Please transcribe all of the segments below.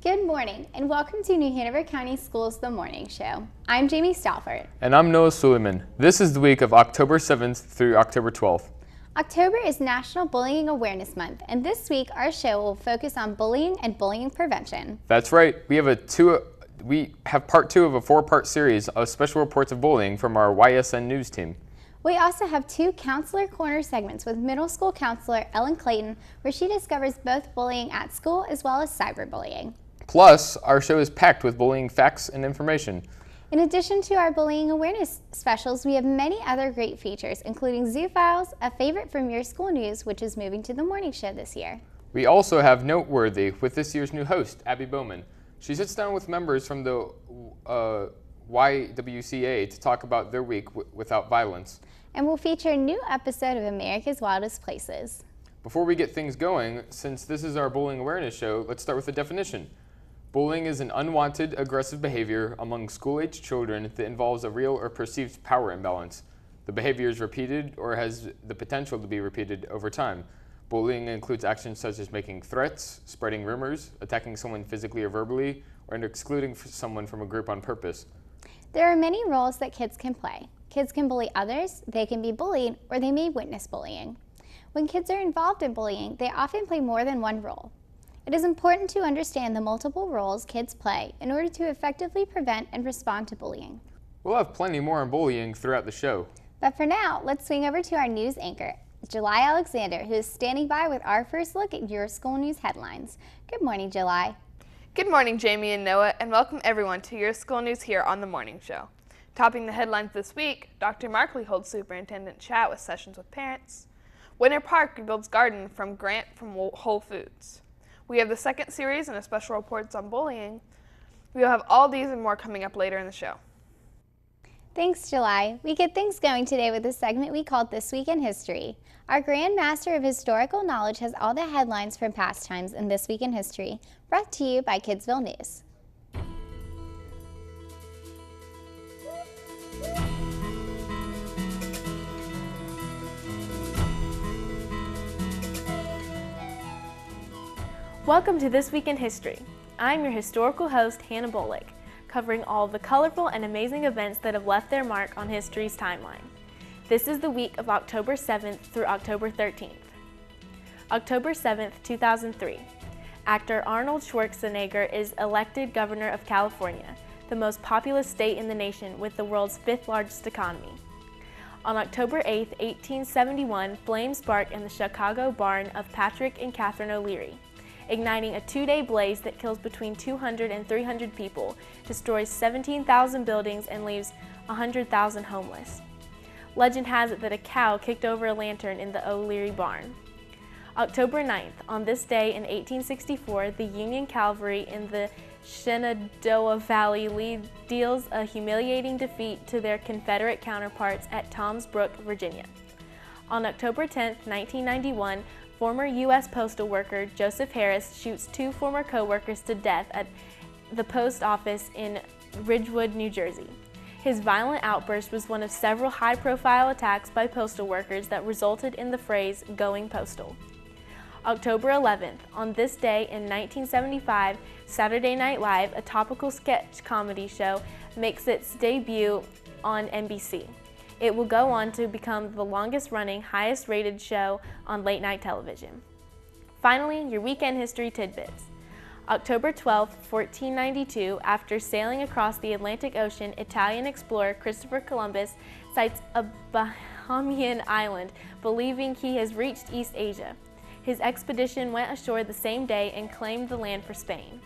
Good morning, and welcome to New Hanover County Schools The Morning Show. I'm Jamie Stalford. And I'm Noah Suleiman. This is the week of October 7th through October 12th. October is National Bullying Awareness Month, and this week our show will focus on bullying and bullying prevention. That's right. We have part 2 of a 4-part series of special reports of bullying from our YSN News team. We also have 2 Counselor Corner segments with middle school counselor Ellen Clayton, where she discovers both bullying at school as well as cyberbullying. Plus, our show is packed with bullying facts and information. In addition to our bullying awareness specials, we have many other great features, including Zoo Files, a favorite from your school news, which is moving to the morning show this year. We also have Noteworthy with this year's new host, Abby Bowman. She sits down with members from the YWCA to talk about their week without violence. And we'll feature a new episode of America's Wildest Places. Before we get things going, since this is our bullying awareness show, let's start with the definition. Bullying is an unwanted, aggressive behavior among school-aged children that involves a real or perceived power imbalance. The behavior is repeated or has the potential to be repeated over time. Bullying includes actions such as making threats, spreading rumors, attacking someone physically or verbally, or excluding someone from a group on purpose. There are many roles that kids can play. Kids can bully others, they can be bullied, or they may witness bullying. When kids are involved in bullying, they often play more than one role. It is important to understand the multiple roles kids play in order to effectively prevent and respond to bullying. We'll have plenty more on bullying throughout the show. But for now, let's swing over to our news anchor, July Alexander, who is standing by with our first look at your school news headlines. Good morning, July. Good morning, Jamie and Noah, and welcome everyone to your school news here on The Morning Show. Topping the headlines this week, Dr. Markley holds superintendent chat with sessions with parents. Winter Park rebuilds garden from grant from Whole Foods. We have the second series and a special reports on bullying. We will have all these and more coming up later in the show. Thanks, July. We get things going today with a segment we called This Week in History. Our Grand Master of Historical Knowledge has all the headlines from past times in This Week in History, brought to you by Kidsville News. Welcome to This Week in History. I'm your historical host, Hannah Bolick, covering all of the colorful and amazing events that have left their mark on history's timeline. This is the week of October 7th through October 13th. October 7th, 2003. Actor Arnold Schwarzenegger is elected governor of California, the most populous state in the nation with the world's 5th largest economy. On October 8, 1871, flames spark in the Chicago barn of Patrick and Catherine O'Leary, igniting a 2-day blaze that kills between 200 and 300 people, destroys 17,000 buildings, and leaves 100,000 homeless. Legend has it that a cow kicked over a lantern in the O'Leary barn. October 9th, on this day in 1864, the Union cavalry in the Shenandoah Valley deals a humiliating defeat to their Confederate counterparts at Toms Brook, Virginia. On October 10, 1991, former U.S. postal worker Joseph Harris shoots 2 former co-workers to death at the post office in Ridgewood, New Jersey. His violent outburst was one of several high-profile attacks by postal workers that resulted in the phrase "going postal." October 11th, on this day in 1975, Saturday Night Live, a topical sketch comedy show, makes its debut on NBC. It will go on to become the longest-running, highest-rated show on late-night television. Finally, your weekend history tidbits. October 12, 1492, after sailing across the Atlantic Ocean, Italian explorer Christopher Columbus sights a Bahamian island, believing he has reached East Asia. His expedition went ashore the same day and claimed the land for Spain.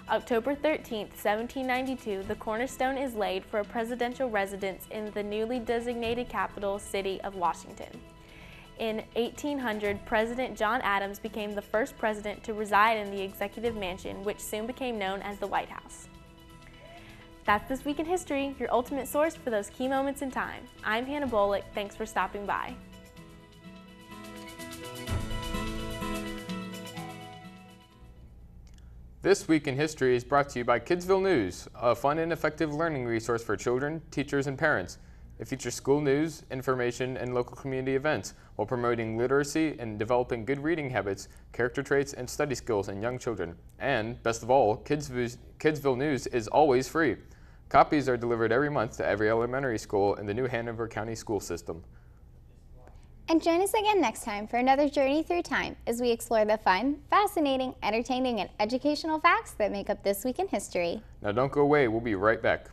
October 13, 1792, the cornerstone is laid for a presidential residence in the newly designated capital city of Washington. In 1800, President John Adams became the first president to reside in the Executive Mansion, which soon became known as the White House. That's This Week in History, your ultimate source for those key moments in time. I'm Hannah Bullock. Thanks for stopping by. This Week in History is brought to you by Kidsville News, a fun and effective learning resource for children, teachers, and parents. It features school news, information, and local community events while promoting literacy and developing good reading habits, character traits, and study skills in young children. And, best of all, Kidsville News is always free. Copies are delivered every month to every elementary school in the new Hanover County school system. And join us again next time for another journey through time as we explore the fun, fascinating, entertaining, and educational facts that make up This Week in History. Now don't go away, we'll be right back.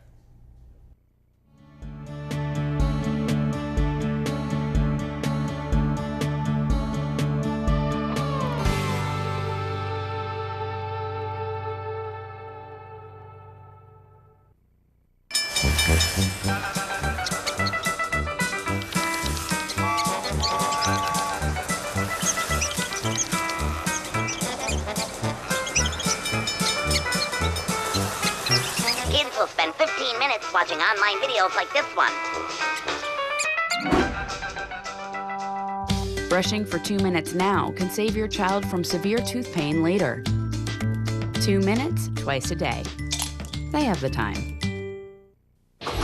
Kids will spend 15 minutes watching online videos like this one. Brushing for 2 minutes now can save your child from severe tooth pain later. 2 minutes twice a day. They have the time.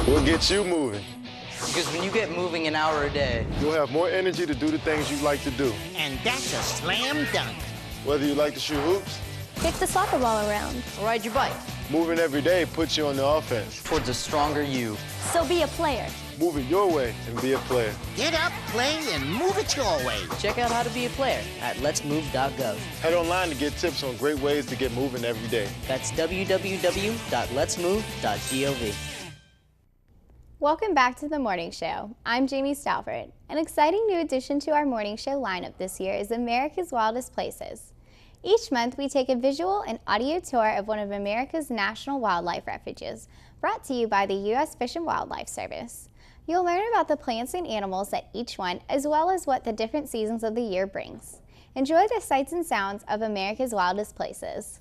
What gets you moving? Because when you get moving an hour a day, You'll have more energy to do the things you like to do. And that's a slam dunk. Whether you like to shoot hoops, Kick the soccer ball around. or ride your bike moving every day puts you on the offense. towards a stronger you. So be a player. Move it your way and be a player. Get up, play, and move it your way. Check out how to be a player at letsmove.gov. Head online to get tips on great ways to get moving every day. That's www.letsmove.gov. Welcome back to the Morning Show. I'm Jamie Stalford. An exciting new addition to our Morning Show lineup this year is America's Wildest Places. Each month, we take a visual and audio tour of one of America's national wildlife refuges, brought to you by the U.S. Fish and Wildlife Service. You'll learn about the plants and animals at each one, as well as what the different seasons of the year brings. Enjoy the sights and sounds of America's Wildest Places.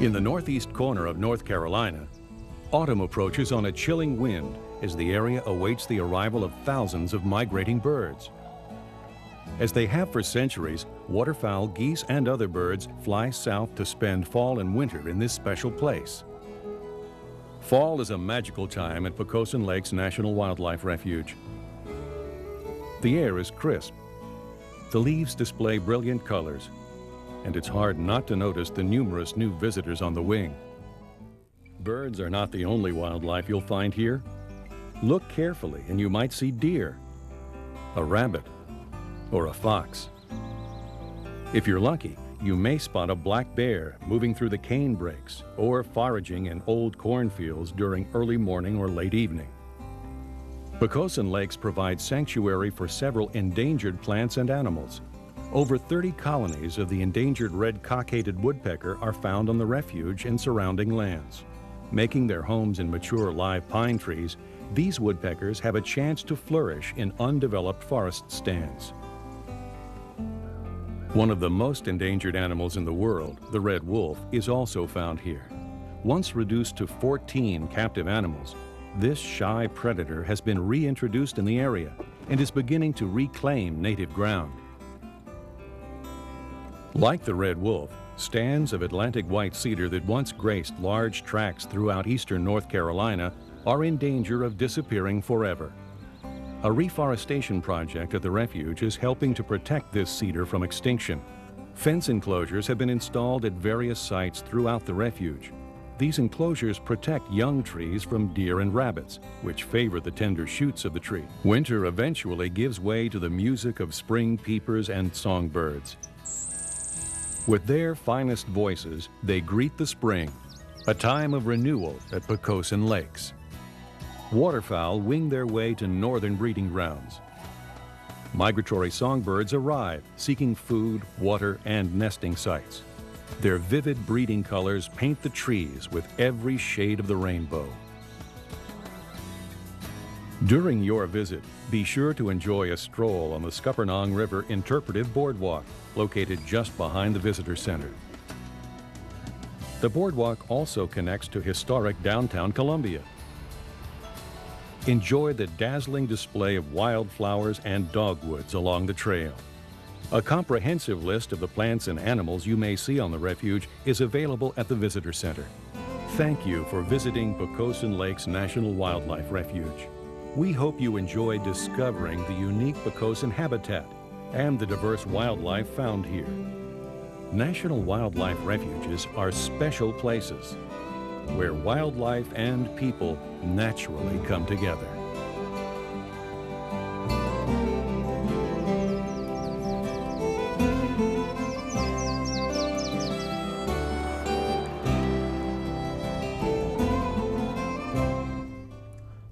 In the northeast corner of North Carolina, autumn approaches on a chilling wind as the area awaits the arrival of thousands of migrating birds. As they have for centuries, waterfowl, geese, and other birds fly south to spend fall and winter in this special place. Fall is a magical time at Poquoson Lakes National Wildlife Refuge. The air is crisp. The leaves display brilliant colors, and it's hard not to notice the numerous new visitors on the wing. Birds are not the only wildlife you'll find here. Look carefully and you might see deer, a rabbit, or a fox. If you're lucky, you may spot a black bear moving through the cane brakes or foraging in old cornfields during early morning or late evening. Poquoson Lakes provides sanctuary for several endangered plants and animals. Over 30 colonies of the endangered red cockaded woodpecker are found on the refuge and surrounding lands. Making their homes in mature live pine trees, these woodpeckers have a chance to flourish in undeveloped forest stands. One of the most endangered animals in the world, the red wolf, is also found here. Once reduced to 14 captive animals, this shy predator has been reintroduced in the area and is beginning to reclaim native ground. Like the red wolf, stands of Atlantic white cedar that once graced large tracts throughout eastern North Carolina are in danger of disappearing forever. A reforestation project at the refuge is helping to protect this cedar from extinction. Fence enclosures have been installed at various sites throughout the refuge. these enclosures protect young trees from deer and rabbits, which favor the tender shoots of the tree. Winter eventually gives way to the music of spring peepers and songbirds. With their finest voices, they greet the spring, a time of renewal at Poquoson Lakes. Waterfowl wing their way to northern breeding grounds. Migratory songbirds arrive, seeking food, water, and nesting sites. Their vivid breeding colors paint the trees with every shade of the rainbow. During your visit, be sure to enjoy a stroll on the Scuppernong River Interpretive Boardwalk, located just behind the Visitor Center. The boardwalk also connects to historic downtown Columbia. Enjoy the dazzling display of wildflowers and dogwoods along the trail. A comprehensive list of the plants and animals you may see on the refuge is available at the Visitor Center. Thank you for visiting Poquoson Lakes National Wildlife Refuge. We hope you enjoy discovering the unique Poquoson habitat and the diverse wildlife found here. National Wildlife Refuges are special places where wildlife and people naturally come together.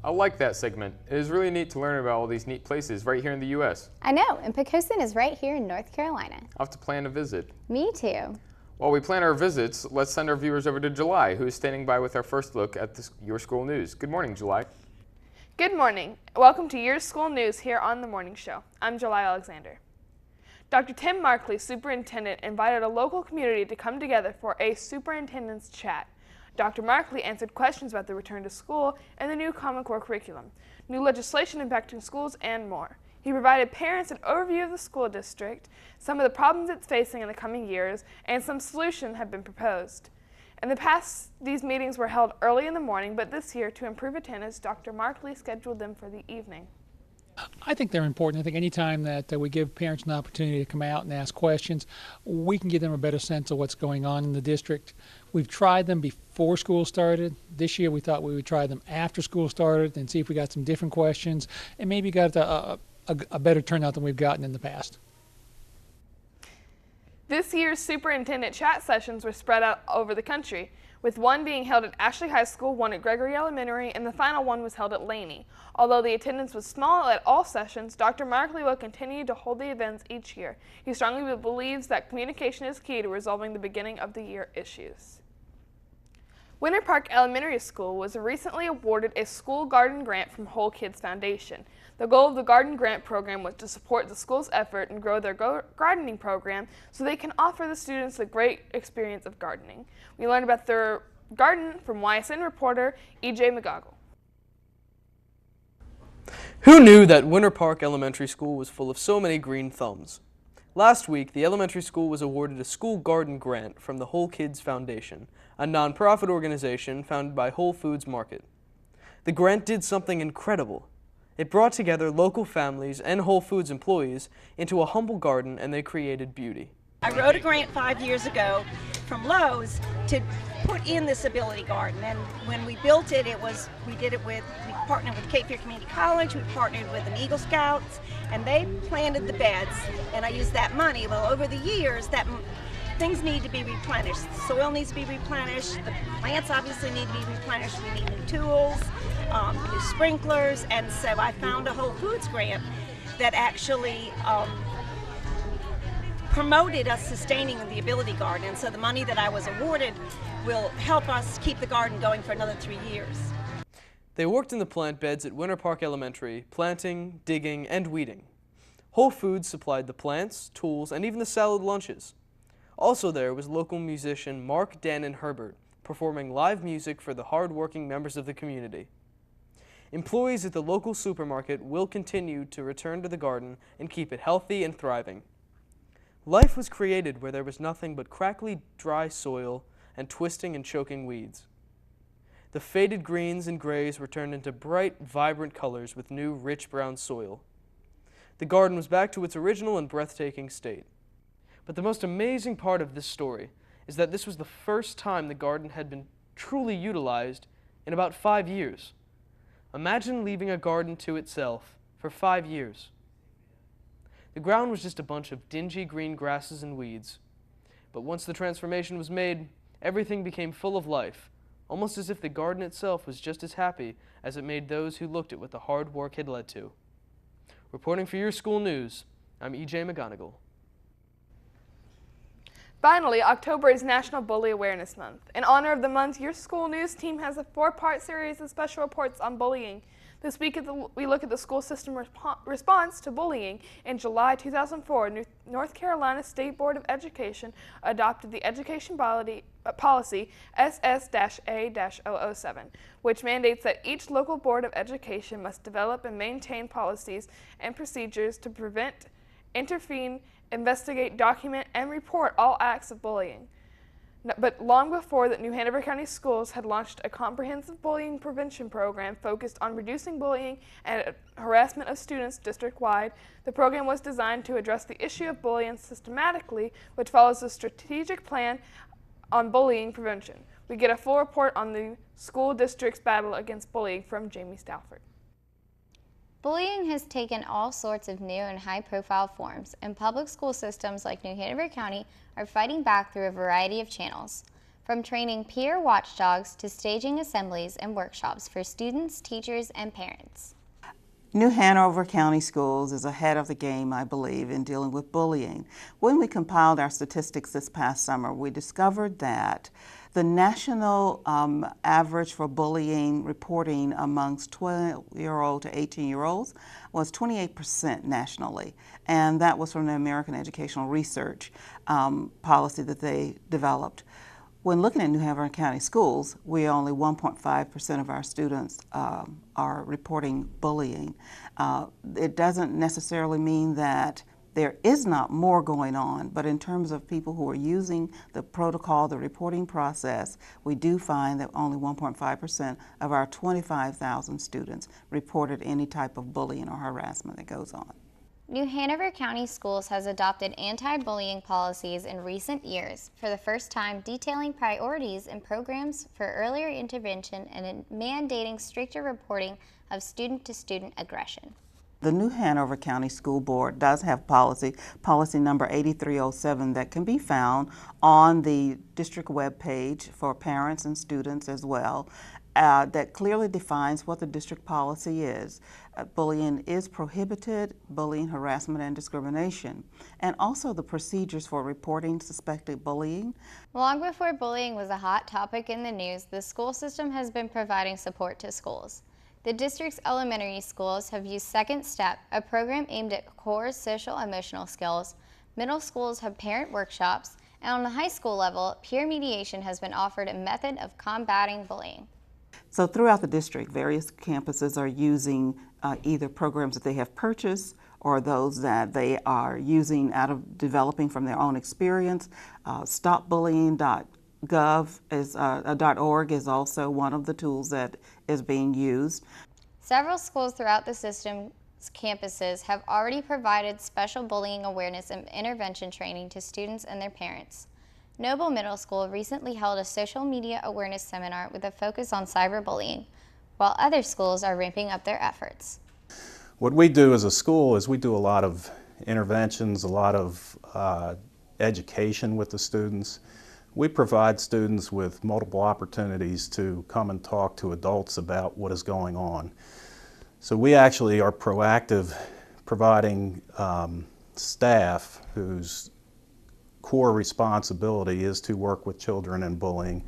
I like that segment. It is really neat to learn about all these neat places right here in the U.S. I know, and Poquoson is right here in North Carolina. I'll have to plan a visit. Me too. While we plan our visits, let's send our viewers over to July, who is standing by with our first look at Your School News. Good morning, July. Good morning. Welcome to Your School News here on The Morning Show. I'm July Alexander. Dr. Tim Markley, superintendent, invited a local community to come together for a superintendent's chat. Dr. Markley answered questions about the return to school and the new Common Core curriculum, new legislation impacting schools, and more. He provided parents an overview of the school district, some of the problems it's facing in the coming years, and some solutions have been proposed. In the past, these meetings were held early in the morning, but this year, to improve attendance, Dr. Markley scheduled them for the evening. I think they're important. I think anytime that we give parents an opportunity to come out and ask questions, we can give them a better sense of what's going on in the district. We've tried them before school started. This year we thought we would try them after school started and see if we got some different questions and maybe got a better turnout than we've gotten in the past. This year's superintendent chat sessions were spread out over the country, with one being held at Ashley High School, one at Gregory Elementary, and the final one was held at Laney. Although the attendance was small at all sessions, Dr. Markley will continue to hold the events each year. He strongly believes that communication is key to resolving the beginning of the year issues. Winter Park Elementary School was recently awarded a school garden grant from Whole Kids Foundation. The goal of the garden grant program was to support the school's effort and grow their gardening program so they can offer the students the great experience of gardening. We learned about their garden from YSN reporter E.J. McGoggle. Who knew that Winter Park Elementary School was full of so many green thumbs? Last week, the elementary school was awarded a school garden grant from the Whole Kids Foundation, a nonprofit organization founded by Whole Foods Market. The grant did something incredible. It brought together local families and Whole Foods employees into a humble garden, and they created beauty. I wrote a grant 5 years ago from Lowe's to put in this ability garden, and when we built it, we partnered with Cape Fear Community College, we partnered with an Eagle Scouts, and they planted the beds, and I used that money. Well, over the years, things need to be replenished. The soil needs to be replenished, the plants obviously need to be replenished, we need new tools, new sprinklers, and so I found a Whole Foods grant that actually promoted us sustaining the ability garden, and so the money that I was awarded will help us keep the garden going for another 3 years. They worked in the plant beds at Winter Park Elementary, planting, digging, and weeding. Whole Foods supplied the plants, tools, and even the salad lunches. Also there was local musician Mark Dannon Herbert performing live music for the hard-working members of the community. Employees at the local supermarket will continue to return to the garden and keep it healthy and thriving. Life was created where there was nothing but crackly, dry soil and twisting and choking weeds. The faded greens and grays were turned into bright, vibrant colors with new, rich brown soil. The garden was back to its original and breathtaking state. But the most amazing part of this story is that this was the first time the garden had been truly utilized, in about 5 years. Imagine leaving a garden to itself for 5 years. The ground was just a bunch of dingy green grasses and weeds. But once the transformation was made, everything became full of life, almost as if the garden itself was just as happy as it made those who looked at what the hard work had led to. Reporting for your school news, I'm E.J. McGonigal. Finally, October is National Bully Awareness Month. In honor of the month, your school news team has a 4-part series of special reports on bullying. This week, we look at the school system response to bullying. In July 2004, North Carolina State Board of Education adopted the Education Policy SS-A-007, which mandates that each local Board of Education must develop and maintain policies and procedures to prevent, intervene, investigate, document, and report all acts of bullying. But long before that, New Hanover County Schools had launched a comprehensive bullying prevention program focused on reducing bullying and harassment of students district-wide. The program was designed to address the issue of bullying systematically, which follows a strategic plan on bullying prevention. We get a full report on the school district's battle against bullying from Jamie Stafford. Bullying has taken all sorts of new and high-profile forms, and public school systems like New Hanover County are fighting back through a variety of channels, from training peer watchdogs to staging assemblies and workshops for students, teachers, and parents. New Hanover County Schools is ahead of the game, I believe, in dealing with bullying. When we compiled our statistics this past summer, we discovered that the national average for bullying reporting amongst 12-year-old to 18-year-olds was 28% nationally, and that was from the American Educational Research policy that they developed. When looking at New Hanover County Schools, we only 1.5% of our students are reporting bullying. It doesn't necessarily mean that there is not more going on, but in terms of people who are using the protocol, the reporting process, we do find that only 1.5% of our 25,000 students reported any type of bullying or harassment that goes on. New Hanover County Schools has adopted anti-bullying policies in recent years, for the first time detailing priorities and programs for earlier intervention and mandating stricter reporting of student-to-student aggression. The New Hanover County School Board does have policy number 8307, that can be found on the district web page for parents and students as well, that clearly defines what the district policy is. Bullying is prohibited, bullying, harassment, and discrimination, and also the procedures for reporting suspected bullying. Long before bullying was a hot topic in the news, the school system has been providing support to schools. The district's elementary schools have used Second Step, a program aimed at core social-emotional skills. Middle schools have parent workshops, and on the high school level, peer mediation has been offered a method of combating bullying. So throughout the district, various campuses are using either programs that they have purchased or those that they are using out of developing from their own experience. StopBullying.gov.org is also one of the tools that is being used. Several schools throughout the system's campuses have already provided special bullying awareness and intervention training to students and their parents. Noble Middle School recently held a social media awareness seminar with a focus on cyberbullying, while other schools are ramping up their efforts. What we do as a school is we do a lot of interventions, a lot of education with the students. We provide students with multiple opportunities to come and talk to adults about what is going on. So we actually are proactive, providing staff whose core responsibility is to work with children and bullying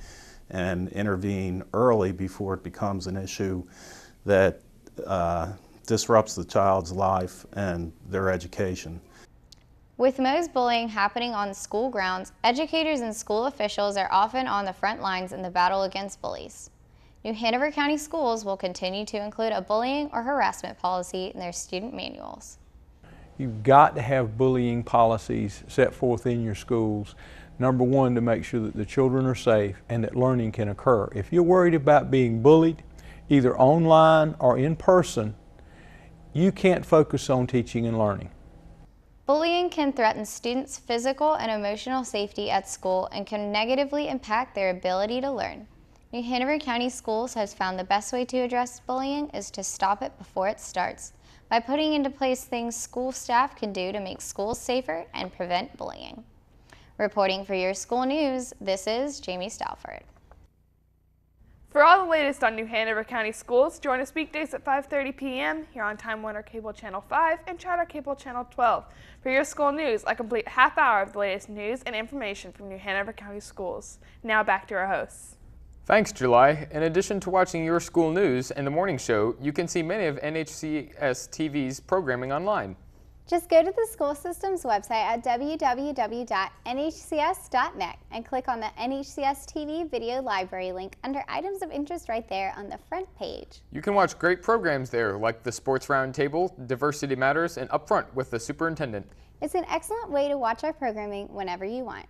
and intervene early before it becomes an issue that disrupts the child's life and their education. With most bullying happening on school grounds, educators and school officials are often on the front lines in the battle against bullies. New Hanover County Schools will continue to include a bullying or harassment policy in their student manuals. You've got to have bullying policies set forth in your schools. Number one, to make sure that the children are safe and that learning can occur. If you're worried about being bullied, either online or in person, you can't focus on teaching and learning. Bullying can threaten students' physical and emotional safety at school and can negatively impact their ability to learn. New Hanover County Schools has found the best way to address bullying is to stop it before it starts, by putting into place things school staff can do to make schools safer and prevent bullying. Reporting for your school news, this is Jamie Stalford. For all the latest on New Hanover County Schools, join us weekdays at 5:30 p.m. here on Time Warner Cable Channel 5 and Charter Cable Channel 12. For your school news, a complete half hour of the latest news and information from New Hanover County Schools. Now back to our hosts. Thanks, July. In addition to watching your school news and the morning show, you can see many of NHCS TV's programming online. Just go to the school system's website at www.nhcs.net and click on the NHCS TV video library link under items of interest right there on the front page. You can watch great programs there like the Sports Roundtable, Diversity Matters, and Upfront with the Superintendent. It's an excellent way to watch our programming whenever you want.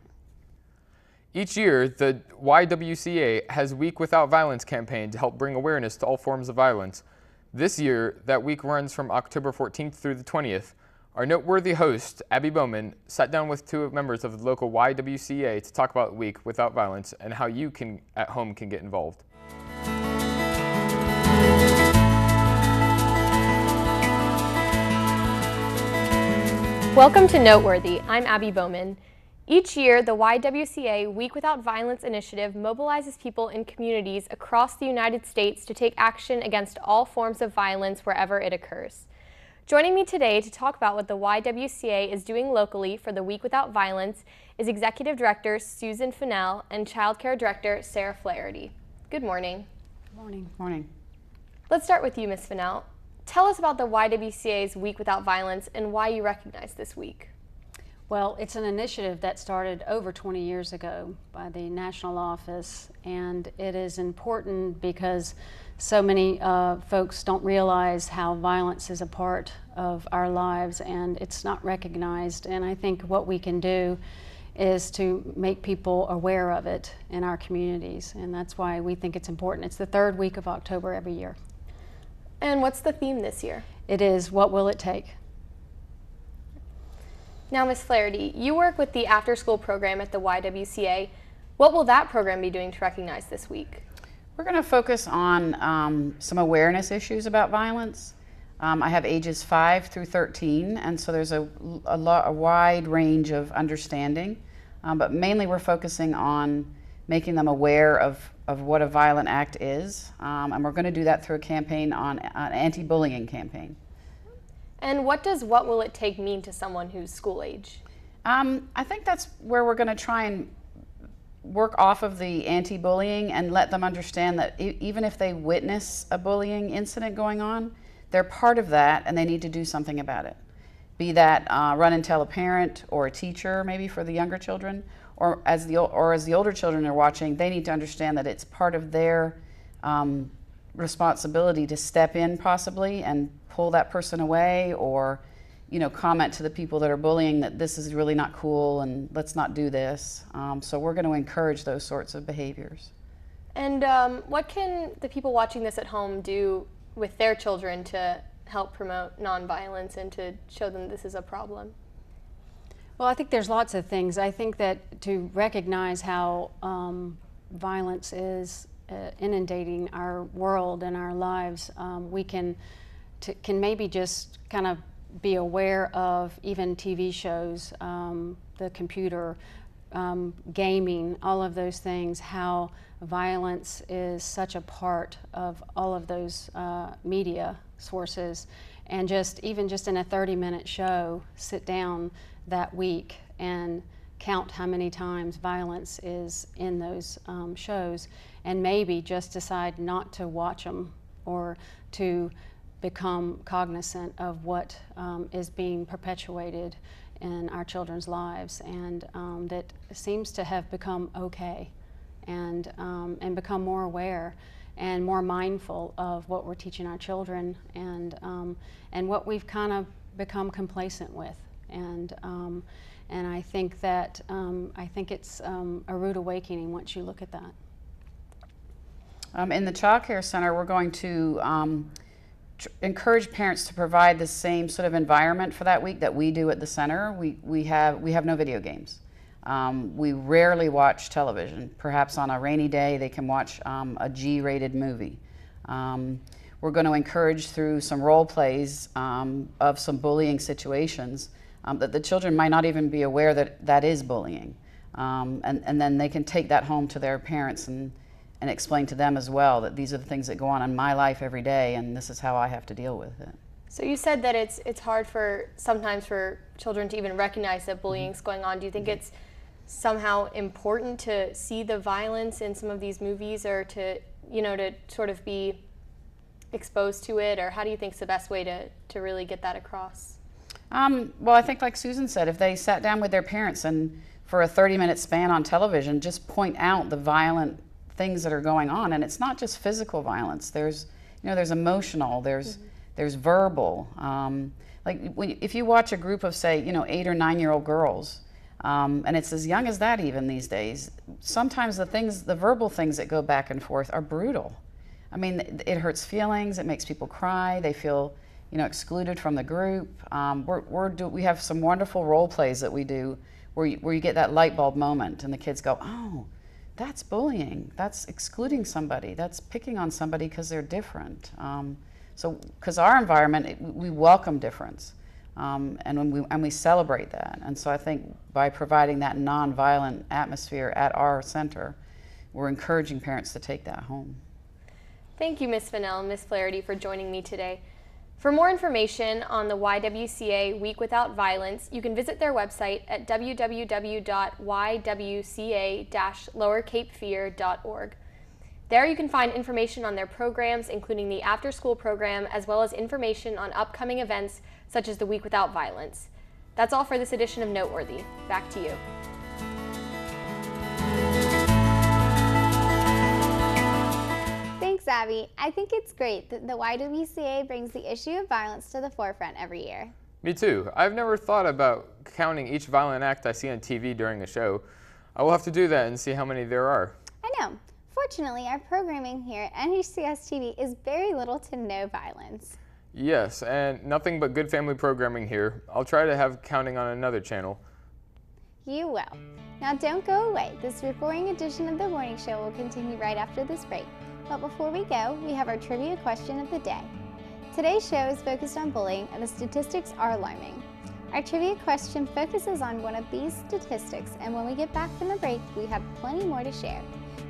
Each year, the YWCA has Week Without Violence campaign to help bring awareness to all forms of violence. This year, that week runs from October 14th through the 20th. Our noteworthy host, Abby Bowman, sat down with two members of the local YWCA to talk about Week Without Violence and how you at home can get involved. Welcome to Noteworthy. I'm Abby Bowman. Each year, the YWCA Week Without Violence initiative mobilizes people in communities across the United States to take action against all forms of violence wherever it occurs. Joining me today to talk about what the YWCA is doing locally for the Week Without Violence is Executive Director Susan Fennell and Child Care Director Sarah Flaherty. Good morning. Good morning. Morning. Let's start with you, Ms. Fennell. Tell us about the YWCA's Week Without Violence and why you recognize this week. Well, it's an initiative that started over 20 years ago by the national office, and it is important because so many folks don't realize how violence is a part of our lives and it's not recognized. And I think what we can do is to make people aware of it in our communities, and that's why we think it's important. It's the third week of October every year. And what's the theme this year? It is, what will it take? Now, Ms. Flaherty, you work with the after-school program at the YWCA. What will that program be doing to recognize this week? We're going to focus on some awareness issues about violence. I have ages 5 through 13, and so there's a wide range of understanding, but mainly we're focusing on making them aware of what a violent act is, and we're going to do that through a campaign on an anti-bullying campaign. And what does "what will it take" mean to someone who's school age? I think that's where we're going to try and work off of the anti-bullying and let them understand that even if they witness a bullying incident going on, they're part of that and they need to do something about it. Be that run and tell a parent or a teacher, maybe for the younger children, or as the older children are watching, they need to understand that it's part of their responsibility to step in possibly and pull that person away, or comment to the people that are bullying that this is really not cool and let's not do this. So we're going to encourage those sorts of behaviors. And what can the people watching this at home do with their children to help promote nonviolence and to show them this is a problem? Well, I think there's lots of things. I think that to recognize how violence is inundating our world and our lives, we can maybe just kind of be aware of even TV shows, the computer, gaming, all of those things, how violence is such a part of all of those media sources. And even just in a 30-minute show, sit down that week and count how many times violence is in those shows, and maybe just decide not to watch them or to become cognizant of what is being perpetuated in our children's lives, and that seems to have become okay, and become more aware and more mindful of what we're teaching our children, and what we've kind of become complacent with, and I think that it's a rude awakening once you look at that. In the Child Care Center, we're going to encourage parents to provide the same sort of environment for that week that we do at the center. We have no video games. We rarely watch television. Perhaps on a rainy day they can watch a G-rated movie. We're going to encourage through some role plays of some bullying situations that the children might not even be aware that that is bullying. And then they can take that home to their parents and explain to them as well that these are the things that go on in my life every day and this is how I have to deal with it. So you said that it's hard sometimes for children to even recognize that bullying is going on. Do you think it's somehow important to see the violence in some of these movies, or to sort of be exposed to it, or how do you think is the best way to really get that across? Well, I think like Susan said, if they sat down with their parents and for a 30-minute span on television, just point out the violent things that are going on. And it's not just physical violence. There's emotional, there's verbal. If you watch a group of, say, 8 or 9-year-old girls, and it's as young as that even these days, sometimes the verbal things that go back and forth are brutal. I mean, it hurts feelings, it makes people cry, they feel, excluded from the group. We have some wonderful role plays that we do where you get that light bulb moment and the kids go, oh, that's bullying, that's excluding somebody, that's picking on somebody because they're different. Because our environment, we welcome difference, and we celebrate that. And so I think by providing that nonviolent atmosphere at our center, we're encouraging parents to take that home. Thank you, Ms. Fennell and Ms. Flaherty, for joining me today. For more information on the YWCA Week Without Violence, you can visit their website at www.ywca-lowercapefear.org. There you can find information on their programs, including the after-school program, as well as information on upcoming events such as the Week Without Violence. That's all for this edition of Noteworthy. Back to you. Thanks, Abby. I think it's great that the YWCA brings the issue of violence to the forefront every year. Me too. I've never thought about counting each violent act I see on TV during a show. I will have to do that and see how many there are. I know. Fortunately, our programming here at NHCS TV is very little to no violence. Yes, and nothing but good family programming here. I'll try to have counting on another channel. You will. Now don't go away. This recording edition of the morning show will continue right after this break. But before we go, we have our trivia question of the day. Today's show is focused on bullying, and the statistics are alarming. Our trivia question focuses on one of these statistics, and when we get back from the break, we have plenty more to share.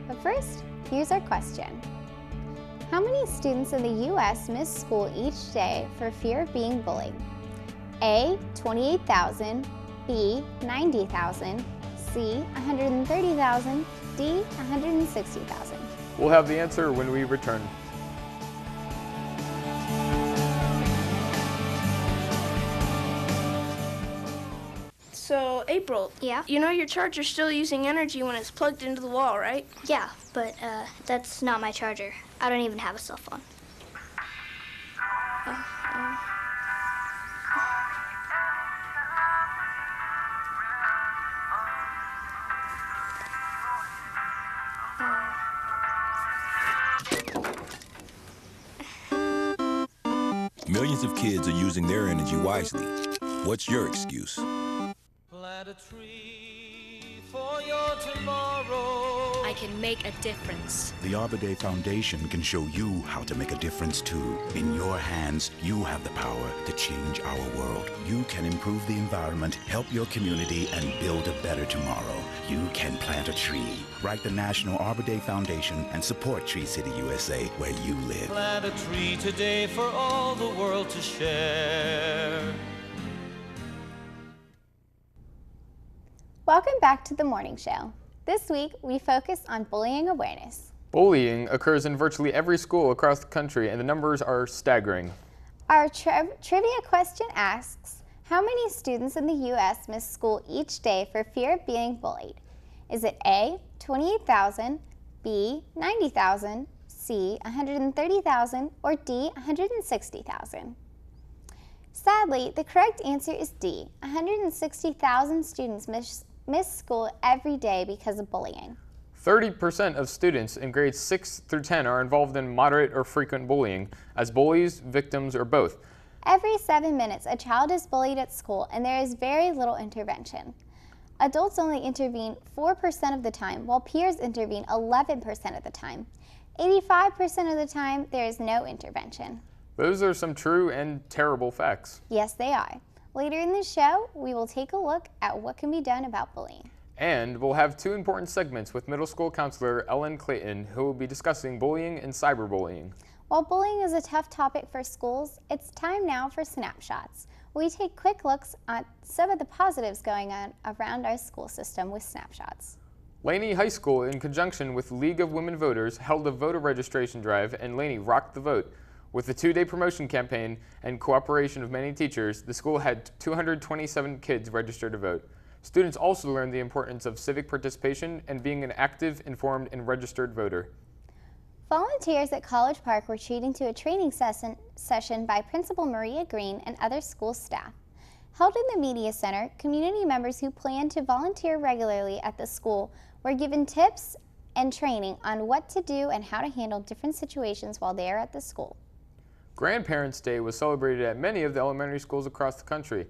But first, here's our question. How many students in the U.S. miss school each day for fear of being bullied? A, 28,000, B, 90,000, C, 130,000, D, 160,000. We'll have the answer when we return. So, April, yeah? You know your charger's still using energy when it's plugged into the wall, right? Yeah, but that's not my charger. I don't even have a cell phone. Millions of kids are using their energy wisely. What's your excuse? Plant a tree for your tomorrow. I can make a difference. The Arbor Day Foundation can show you how to make a difference too. In your hands, you have the power to change our world. You can improve the environment, help your community, and build a better tomorrow. You can plant a tree. Write the National Arbor Day Foundation and support Tree City USA, where you live. Plant a tree today for all the world to share. Welcome back to the morning show. This week, we focus on bullying awareness. Bullying occurs in virtually every school across the country, and the numbers are staggering. Our trivia question asks, how many students in the U.S. miss school each day for fear of being bullied? Is it A, 28,000, B, 90,000, C, 130,000, or D, 160,000? Sadly, the correct answer is D. 160,000 students miss school every day because of bullying. 30% of students in grades 6 through 10 are involved in moderate or frequent bullying, as bullies, victims, or both. Every 7 minutes, a child is bullied at school, and there is very little intervention. Adults only intervene 4% of the time, while peers intervene 11% of the time. 85% of the time, there is no intervention. Those are some true and terrible facts. Yes, they are. Later in the show, we will take a look at what can be done about bullying. And we'll have two important segments with middle school counselor Ellen Clayton, who will be discussing bullying and cyberbullying. While bullying is a tough topic for schools, it's time now for Snapshots. We take quick looks at some of the positives going on around our school system with Snapshots. Laney High School, in conjunction with League of Women Voters, held a voter registration drive, and Laney rocked the vote. With the two-day promotion campaign and cooperation of many teachers, the school had 227 kids register to vote. Students also learned the importance of civic participation and being an active, informed, and registered voter. Volunteers at College Park were treated to a training session by Principal Maria Green and other school staff. Held in the Media Center, community members who plan to volunteer regularly at the school were given tips and training on what to do and how to handle different situations while they are at the school. Grandparents' Day was celebrated at many of the elementary schools across the country.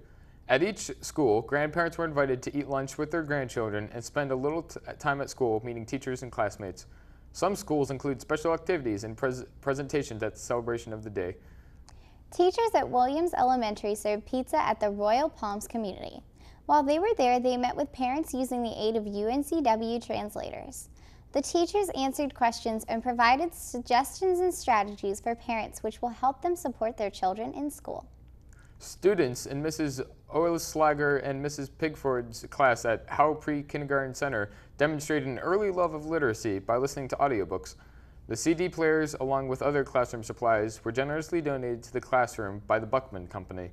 At each school, grandparents were invited to eat lunch with their grandchildren and spend a little time at school meeting teachers and classmates. Some schools include special activities and presentations at the celebration of the day. Teachers at Williams Elementary served pizza at the Royal Palms community. While they were there, they met with parents using the aid of UNCW translators. The teachers answered questions and provided suggestions and strategies for parents which will help them support their children in school. Students in Mrs. Oislager and Mrs. Pigford's class at Howe Pre-Kindergarten Center demonstrated an early love of literacy by listening to audiobooks. The CD players, along with other classroom supplies, were generously donated to the classroom by the Buckman Company.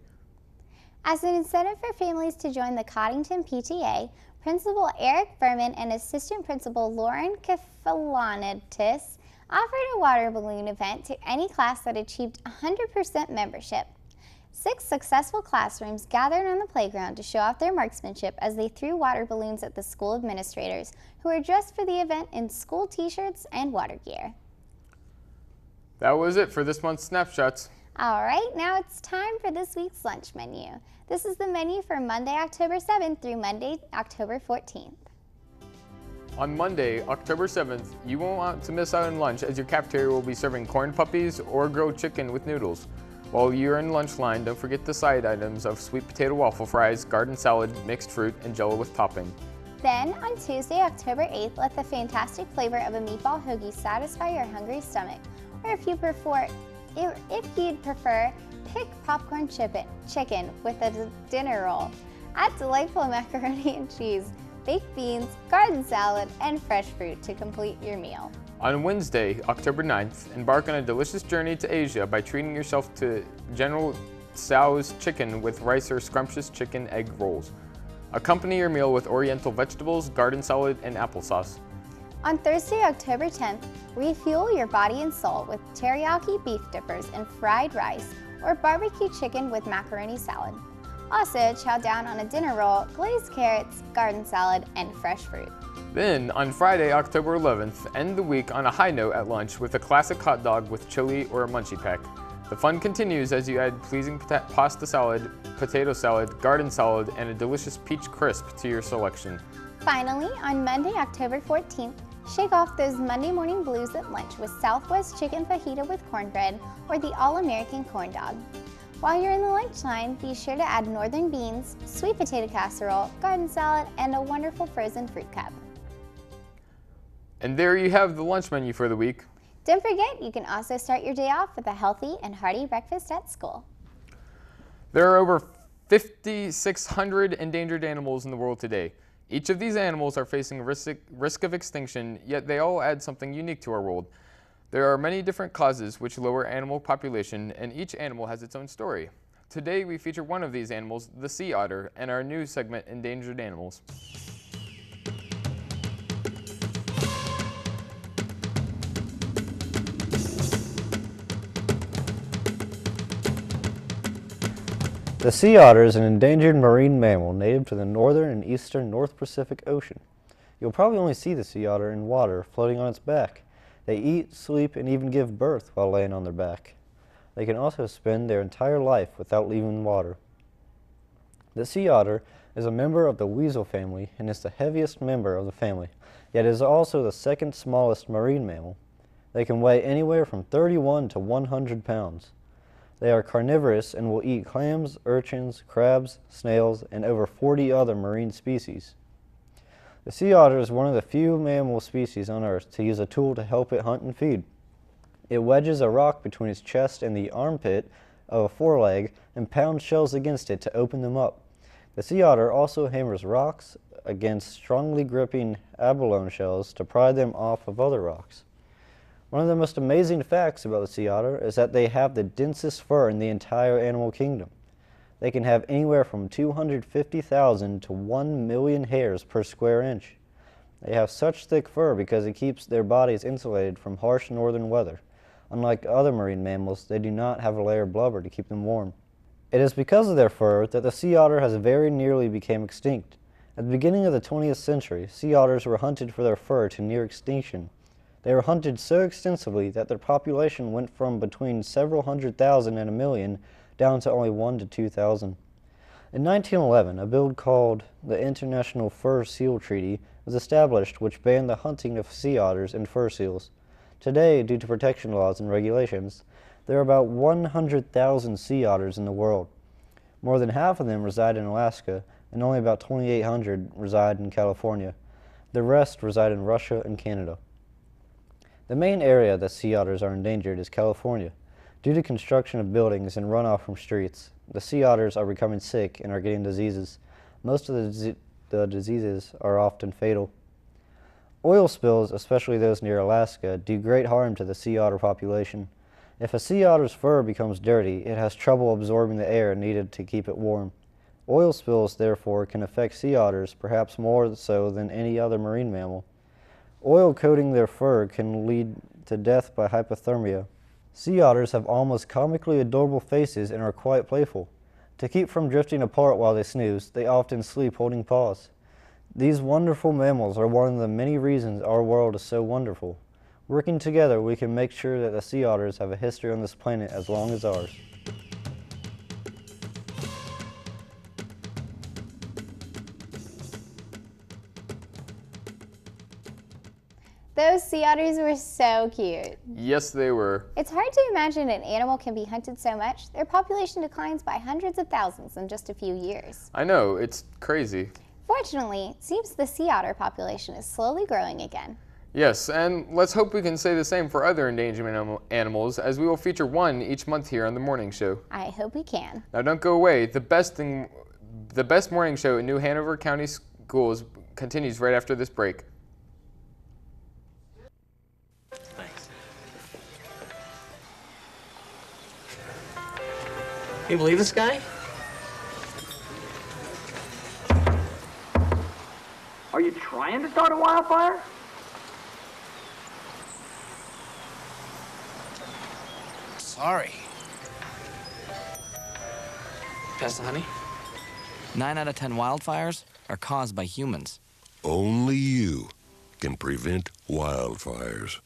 As an incentive for families to join the Coddington PTA, Principal Eric Berman and Assistant Principal Lauren Kefalonitis offered a water balloon event to any class that achieved 100% membership. 6 successful classrooms gathered on the playground to show off their marksmanship as they threw water balloons at the school administrators, who were dressed for the event in school t-shirts and water gear. That was it for this month's Snapshots. All right, now it's time for this week's lunch menu. This is the menu for Monday, October 7th through Monday, October 14th. On Monday, October 7th, you won't want to miss out on lunch as your cafeteria will be serving corn puppies or grilled chicken with noodles. While you're in lunch line, don't forget the side items of sweet potato waffle fries, garden salad, mixed fruit, and Jell-O with topping. Then, on Tuesday, October 8th, let the fantastic flavor of a meatball hoagie satisfy your hungry stomach. Or if you'd prefer, pick popcorn chicken with a dinner roll. Add delightful macaroni and cheese, baked beans, garden salad, and fresh fruit to complete your meal. On Wednesday, October 9th, embark on a delicious journey to Asia by treating yourself to General Tso's chicken with rice or scrumptious chicken egg rolls. Accompany your meal with oriental vegetables, garden salad, and applesauce. On Thursday, October 10th, refuel your body and soul with teriyaki beef dippers and fried rice or barbecue chicken with macaroni salad. Also, chow down on a dinner roll, glazed carrots, garden salad, and fresh fruit. Then, on Friday, October 11th, end the week on a high note at lunch with a classic hot dog with chili or a munchie pack. The fun continues as you add pleasing pasta salad, potato salad, garden salad, and a delicious peach crisp to your selection. Finally, on Monday, October 14th, shake off those Monday morning blues at lunch with Southwest chicken fajita with cornbread or the All-American corn dog. While you're in the lunch line, be sure to add northern beans, sweet potato casserole, garden salad, and a wonderful frozen fruit cup. And there you have the lunch menu for the week. Don't forget, you can also start your day off with a healthy and hearty breakfast at school. There are over 5,600 endangered animals in the world today. Each of these animals are facing risk of extinction, yet they all add something unique to our world. There are many different causes which lower animal population, and each animal has its own story. Today we feature one of these animals, the sea otter, and our new segment, Endangered Animals. The sea otter is an endangered marine mammal native to the northern and eastern North Pacific Ocean. You'll probably only see the sea otter in water floating on its back. They eat, sleep, and even give birth while laying on their back. They can also spend their entire life without leaving water. The sea otter is a member of the weasel family and is the heaviest member of the family, yet is also the second smallest marine mammal. They can weigh anywhere from 31 to 100 pounds. They are carnivorous and will eat clams, urchins, crabs, snails, and over 40 other marine species. The sea otter is one of the few mammal species on Earth to use a tool to help it hunt and feed. It wedges a rock between its chest and the armpit of a foreleg and pounds shells against it to open them up. The sea otter also hammers rocks against strongly gripping abalone shells to pry them off of other rocks. One of the most amazing facts about the sea otter is that they have the densest fur in the entire animal kingdom. They can have anywhere from 250,000 to 1 million hairs per square inch. They have such thick fur because it keeps their bodies insulated from harsh northern weather. Unlike other marine mammals, they do not have a layer of blubber to keep them warm. It is because of their fur that the sea otter has very nearly become extinct. At the beginning of the 20th century, sea otters were hunted for their fur to near extinction. They were hunted so extensively that their population went from between several 100,000 and 1 million down to only 1 to 2,000. In 1911, a bill called the International Fur Seal Treaty was established, which banned the hunting of sea otters and fur seals. Today, due to protection laws and regulations, there are about 100,000 sea otters in the world. More than half of them reside in Alaska, and only about 2,800 reside in California. The rest reside in Russia and Canada. The main area that sea otters are endangered is California. Due to construction of buildings and runoff from streets, the sea otters are becoming sick and are getting diseases. Most of the diseases are often fatal. Oil spills, especially those near Alaska, do great harm to the sea otter population. If a sea otter's fur becomes dirty, it has trouble absorbing the air needed to keep it warm. Oil spills, therefore, can affect sea otters perhaps more so than any other marine mammal. Oil coating their fur can lead to death by hypothermia. Sea otters have almost comically adorable faces and are quite playful. To keep from drifting apart while they snooze, they often sleep holding paws. These wonderful mammals are one of the many reasons our world is so wonderful. Working together, we can make sure that the sea otters have a history on this planet as long as ours. Those sea otters were so cute. Yes, they were. It's hard to imagine an animal can be hunted so much. Their population declines by hundreds of thousands in just a few years. I know, it's crazy. Fortunately, it seems the sea otter population is slowly growing again. Yes, and let's hope we can say the same for other endangered animals, as we will feature one each month here on the morning show. I hope we can. Now don't go away. The best morning show in New Hanover County Schools continues right after this break. Can you believe this guy? Are you trying to start a wildfire? Sorry. Pass the honey? 9 out of 10 wildfires are caused by humans. Only you can prevent wildfires.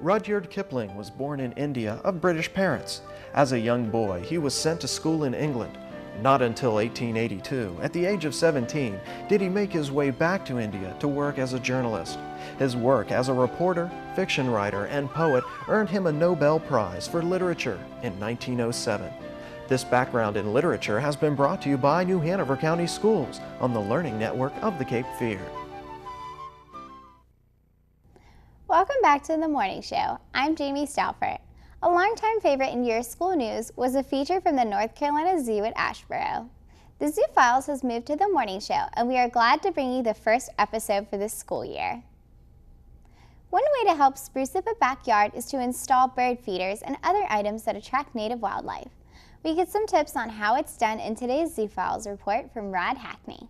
Rudyard Kipling was born in India of British parents. As a young boy, he was sent to school in England. Not until 1882, at the age of 17, did he make his way back to India to work as a journalist. His work as a reporter, fiction writer, and poet earned him a Nobel Prize for Literature in 1907. This background in literature has been brought to you by New Hanover County Schools on the Learning Network of the Cape Fear. Welcome back to The Morning Show. I'm Jamie Stalford. A longtime favorite in your school news was a feature from the North Carolina Zoo at Asheboro. The Zoo Files has moved to The Morning Show, and we are glad to bring you the first episode for this school year. One way to help spruce up a backyard is to install bird feeders and other items that attract native wildlife. We get some tips on how it's done in today's Zoo Files report from Rod Hackney.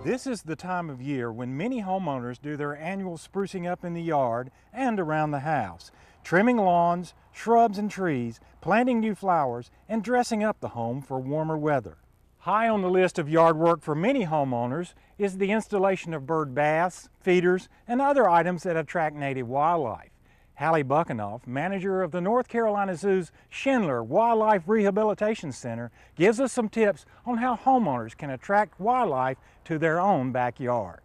This is the time of year when many homeowners do their annual sprucing up in the yard and around the house, trimming lawns, shrubs and trees, planting new flowers, and dressing up the home for warmer weather. High on the list of yard work for many homeowners is the installation of bird baths, feeders, and other items that attract native wildlife. Hallie Buckenoff, manager of the North Carolina Zoo's Schindler Wildlife Rehabilitation Center, gives us some tips on how homeowners can attract wildlife to their own backyard.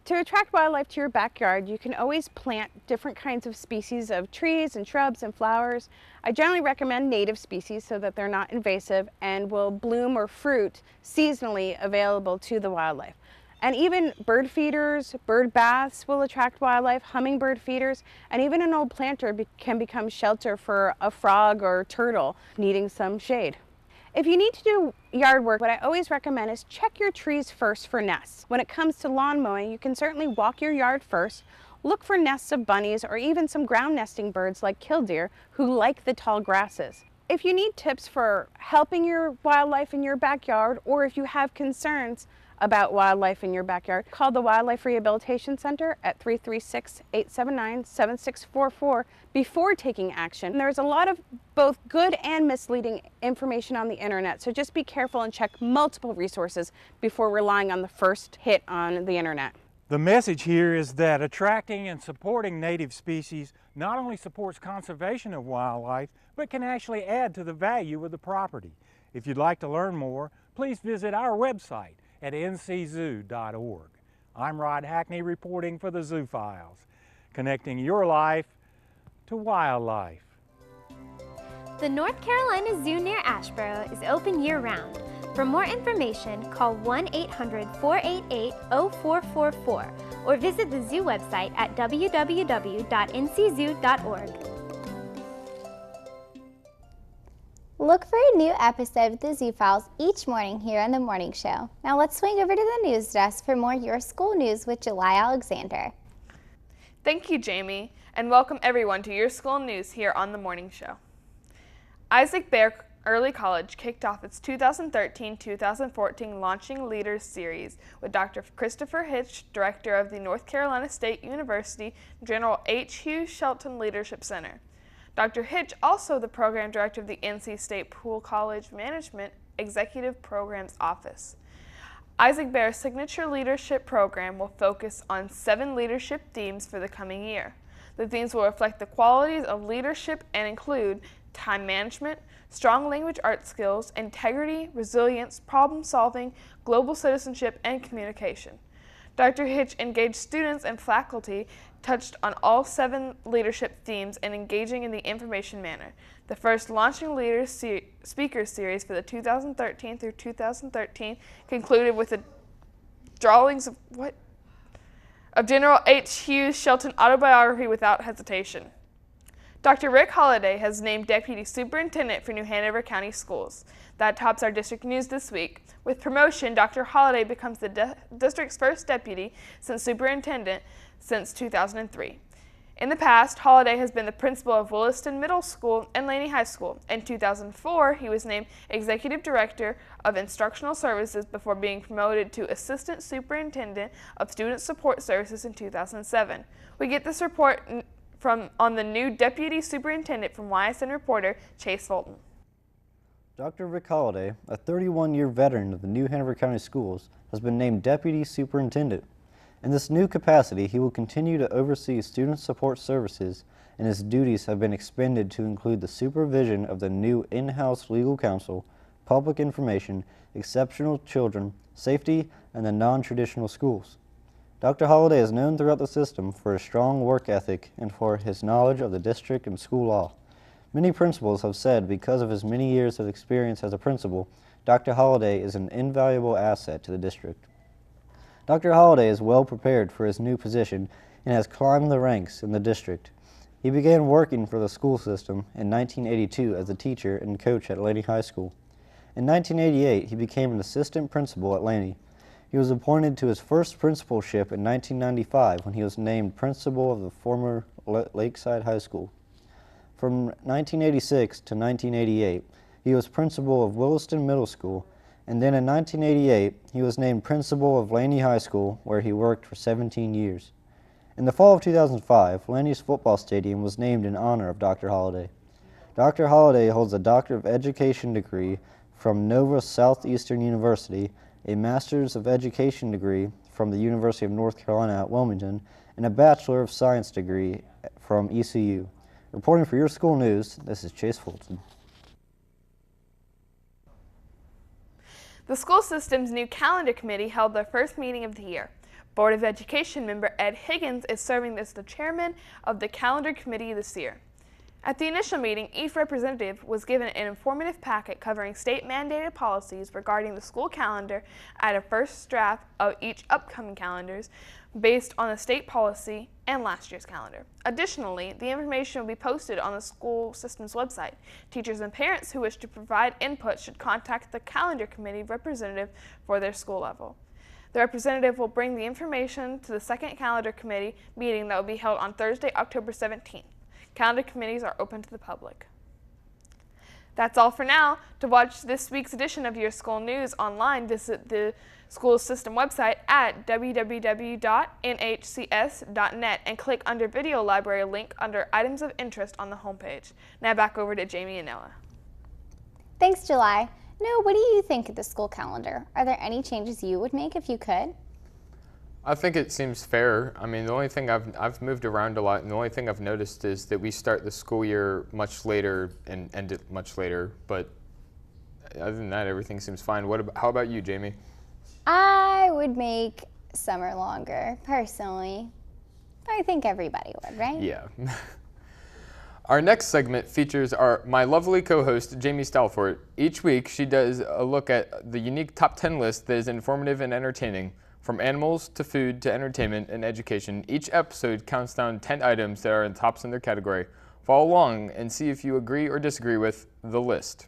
To attract wildlife to your backyard, you can always plant different kinds of species of trees and shrubs and flowers. I generally recommend native species so that they're not invasive and will bloom or fruit seasonally available to the wildlife. And even bird feeders, bird baths will attract wildlife, hummingbird feeders, and even an old planter can become shelter for a frog or turtle needing some shade. If you need to do yard work, what I always recommend is check your trees first for nests. When it comes to lawn mowing, you can certainly walk your yard first, look for nests of bunnies or even some ground nesting birds like killdeer who like the tall grasses. If you need tips for helping your wildlife in your backyard, or if you have concerns about wildlife in your backyard, call the Wildlife Rehabilitation Center at 336-879-7644 before taking action. There's a lot of both good and misleading information on the internet, so just be careful and check multiple resources before relying on the first hit on the internet. The message here is that attracting and supporting native species not only supports conservation of wildlife, but can actually add to the value of the property. If you'd like to learn more, please visit our website at nczoo.org. I'm Rod Hackney reporting for the Zoo Files, connecting your life to wildlife. The North Carolina Zoo near Asheboro is open year-round. For more information, call 1-800-488-0444 or visit the zoo website at www.nczoo.org. Look for a new episode of the Zoo Files each morning here on The Morning Show. Now let's swing over to the news desk for more Your School News with July Alexander. Thank you, Jamie, and welcome everyone to Your School News here on The Morning Show. Isaac Bear Early College kicked off its 2013-2014 Launching Leaders Series with Dr. Christopher Hitch, Director of the North Carolina State University General H. Hughes Shelton Leadership Center. Dr. Hitch, also the Program Director of the NC State Pool College Management Executive Programs Office. Isaac Bear's signature leadership program will focus on 7 leadership themes for the coming year. The themes will reflect the qualities of leadership and include time management, strong language art skills, integrity, resilience, problem solving, global citizenship, and communication. Dr. Hitch engaged students and faculty, touched on all 7 leadership themes, and engaging in the information manner. The first Launching Leaders Speaker Series for the 2013 through 2013 concluded with the drawings of General H. Hughes Shelton autobiography without hesitation. Dr. Rick Holliday has named Deputy Superintendent for New Hanover County Schools. That tops our district news this week. With promotion, Dr. Holliday becomes the district's first deputy since superintendent since 2003. In the past, Holliday has been the principal of Williston Middle School and Laney High School. In 2004, he was named Executive Director of Instructional Services before being promoted to Assistant Superintendent of Student Support Services in 2007. We get this report on the new Deputy Superintendent from YSN reporter Chase Fulton. Dr. Rick Holliday, a 31-year veteran of the New Hanover County Schools, has been named Deputy Superintendent. In this new capacity, he will continue to oversee student support services, and his duties have been expanded to include the supervision of the new in-house legal counsel, public information, exceptional children, safety, and the non-traditional schools. Dr. Holliday is known throughout the system for his strong work ethic and for his knowledge of the district and school law. Many principals have said because of his many years of experience as a principal, Dr. Holliday is an invaluable asset to the district. Dr. Holliday is well prepared for his new position and has climbed the ranks in the district. He began working for the school system in 1982 as a teacher and coach at Laney High School. In 1988, he became an assistant principal at Laney. He was appointed to his first principalship in 1995 when he was named principal of the former Lakeside High School. From 1986 to 1988, he was principal of Williston Middle School, and then in 1988, he was named principal of Laney High School, where he worked for 17 years. In the fall of 2005, Laney's football stadium was named in honor of Dr. Holliday. Dr. Holliday holds a Doctor of Education degree from Nova Southeastern University, a Master's of Education degree from the University of North Carolina at Wilmington, and a Bachelor of Science degree from ECU. Reporting for your school news, this is Chase Fulton. The school system's new calendar committee held their first meeting of the year. Board of Education member Ed Higgins is serving as the chairman of the calendar committee this year. At the initial meeting, each representative was given an informative packet covering state-mandated policies regarding the school calendar at a first draft of each upcoming calendars based on the state policy and last year's calendar. Additionally, the information will be posted on the school system's website. Teachers and parents who wish to provide input should contact the calendar committee representative for their school level. The representative will bring the information to the second calendar committee meeting that will be held on Thursday, October 17th. Calendar committees are open to the public. That's all for now. To watch this week's edition of Your School News online, visit the school system website at www.nhcs.net and click under Video Library link under Items of Interest on the homepage. Now back over to Jamie and Noah. Thanks, July. Noah, what do you think of the school calendar? Are there any changes you would make if you could? I think it seems fair. I mean, the only thing I've moved around a lot, and the only thing I've noticed is that we start the school year much later and end it much later. But other than that, everything seems fine. How about you, Jamie? I would make summer longer, personally. I think everybody would, right? Yeah. Our next segment features my lovely co-host, Jamie Stalfort. Each week, she does a look at the unique top 10 list that is informative and entertaining. From animals to food to entertainment and education, each episode counts down 10 items that are in tops in their category. Follow along and see if you agree or disagree with the list.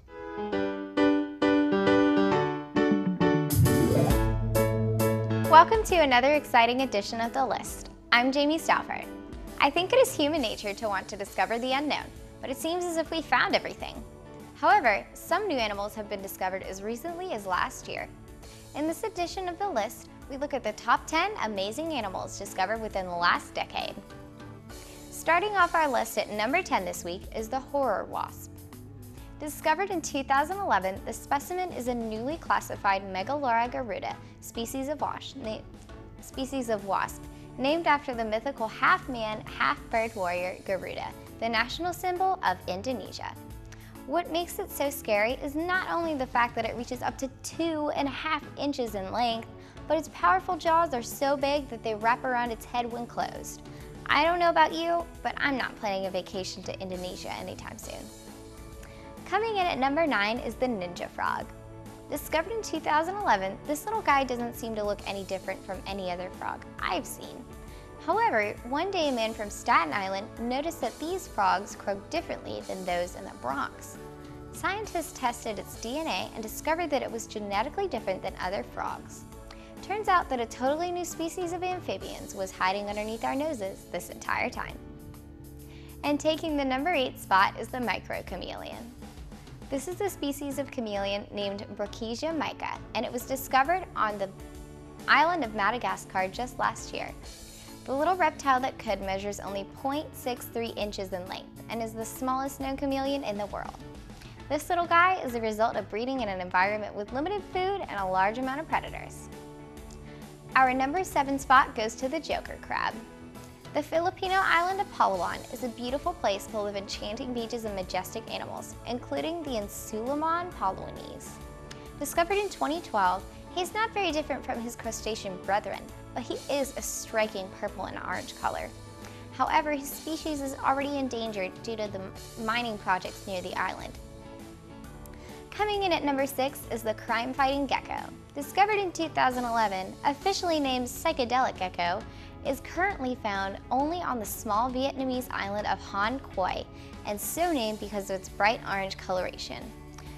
Welcome to another exciting edition of The List. I'm Jamie Stalfort. I think it is human nature to want to discover the unknown, but it seems as if we found everything. However, some new animals have been discovered as recently as last year. In this edition of The List, we look at the top 10 amazing animals discovered within the last decade. Starting off our list at number 10 this week is the horror wasp. Discovered in 2011, the specimen is a newly classified Megalura garuda species of wasp, named after the mythical half-man, half-bird warrior Garuda, the national symbol of Indonesia. What makes it so scary is not only the fact that it reaches up to 2.5 inches in length, but its powerful jaws are so big that they wrap around its head when closed. I don't know about you, but I'm not planning a vacation to Indonesia anytime soon. Coming in at number 9 is the ninja frog. Discovered in 2011, this little guy doesn't seem to look any different from any other frog I've seen. However, one day a man from Staten Island noticed that these frogs croak differently than those in the Bronx. Scientists tested its DNA and discovered that it was genetically different than other frogs. Turns out that a totally new species of amphibians was hiding underneath our noses this entire time. And taking the number 8 spot is the microchameleon. This is a species of chameleon named Brachysia mica, and it was discovered on the island of Madagascar just last year. The little reptile that could measures only 0.63 inches in length and is the smallest known chameleon in the world. This little guy is a result of breeding in an environment with limited food and a large amount of predators. Our number 7 spot goes to the joker crab. The Filipino island of Palawan is a beautiful place full of enchanting beaches and majestic animals, including the Insulamon paluanese. Discovered in 2012, he's not very different from his crustacean brethren, but he is a striking purple and orange color. However, his species is already endangered due to the mining projects near the island. Coming in at number 6 is the crime-fighting gecko. Discovered in 2011, officially named psychedelic gecko, is currently found only on the small Vietnamese island of Hon Quoc, and so named because of its bright orange coloration.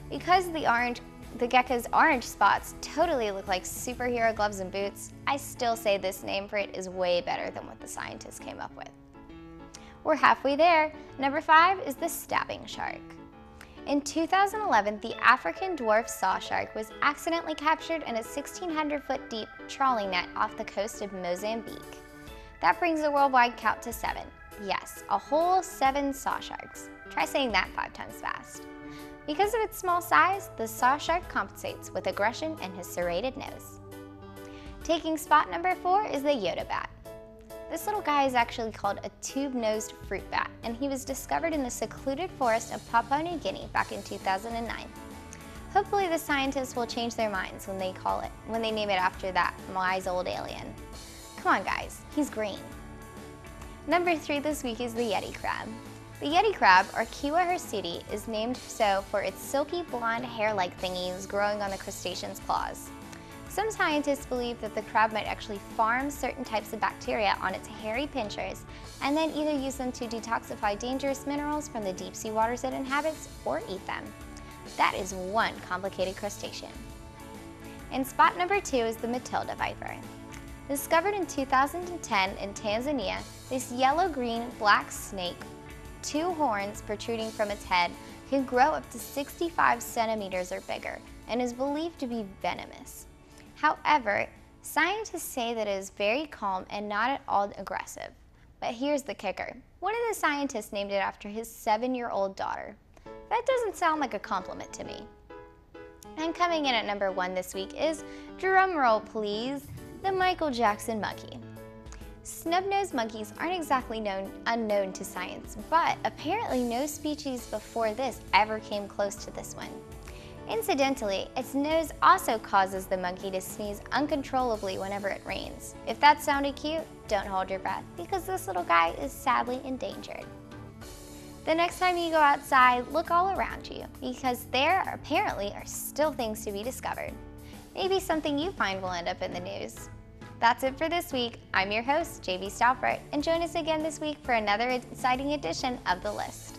Because the gecko's orange spots totally look like superhero gloves and boots, I still say this name for it is way better than what the scientists came up with. We're halfway there. Number 5 is the stabbing shark. In 2011, the African dwarf saw shark was accidentally captured in a 1,600-foot deep trawling net off the coast of Mozambique. That brings the worldwide count to 7. Yes, a whole 7 saw sharks. Try saying that 5 times fast. Because of its small size, the saw shark compensates with aggression and his serrated nose. Taking spot number 4 is the Yoda bat. This little guy is actually called a tube-nosed fruit bat, and he was discovered in the secluded forest of Papua New Guinea back in 2009. Hopefully the scientists will change their minds when they name it after that wise old alien. Come on guys, he's green. Number 3 this week is the Yeti crab. The Yeti crab, or Kiwa hirsute, is named so for its silky blonde hair-like thingies growing on the crustacean's claws. Some scientists believe that the crab might actually farm certain types of bacteria on its hairy pinchers and then either use them to detoxify dangerous minerals from the deep sea waters it inhabits or eat them. That is one complicated crustacean. And spot number 2 is the Matilda viper. Discovered in 2010 in Tanzania, this yellow-green black snake, 2 horns protruding from its head, can grow up to 65 centimeters or bigger and is believed to be venomous. However, scientists say that it is very calm and not at all aggressive. But here's the kicker. One of the scientists named it after his 7-year-old daughter. That doesn't sound like a compliment to me. And coming in at number 1 this week is, drumroll please, the Michael Jackson monkey. Snub-nosed monkeys aren't exactly unknown to science, but apparently no species before this ever came close to this one. Incidentally, its nose also causes the monkey to sneeze uncontrollably whenever it rains. If that sounded cute, don't hold your breath, because this little guy is sadly endangered. The next time you go outside, look all around you, because there apparently are still things to be discovered. Maybe something you find will end up in the news. That's it for this week. I'm your host, JV Stalfert, and join us again this week for another exciting edition of The List.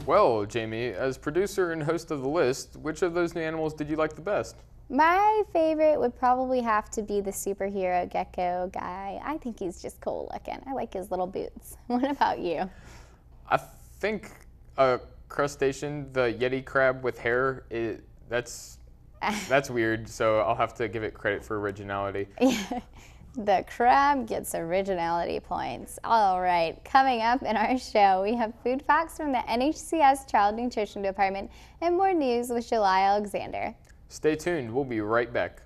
Well, Jamie, as producer and host of The List, which of those new animals did you like the best? My favorite would probably have to be the superhero gecko guy. I think he's just cool looking. I like his little boots. What about you? I think a crustacean, the Yeti crab with hair, that's weird, so I'll have to give it credit for originality. The crab gets originality points. All right, coming up in our show, we have food facts from the NHCS Child Nutrition Department and more news with July Alexander. Stay tuned, we'll be right back.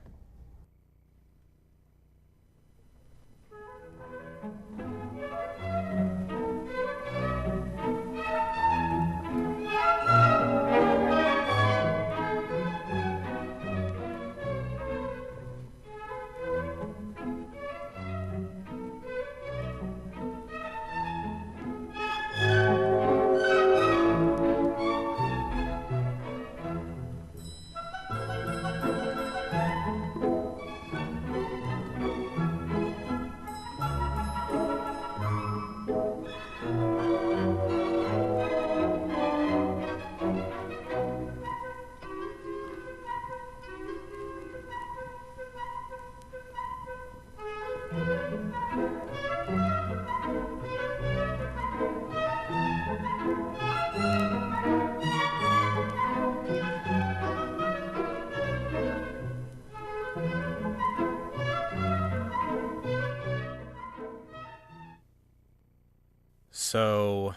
So,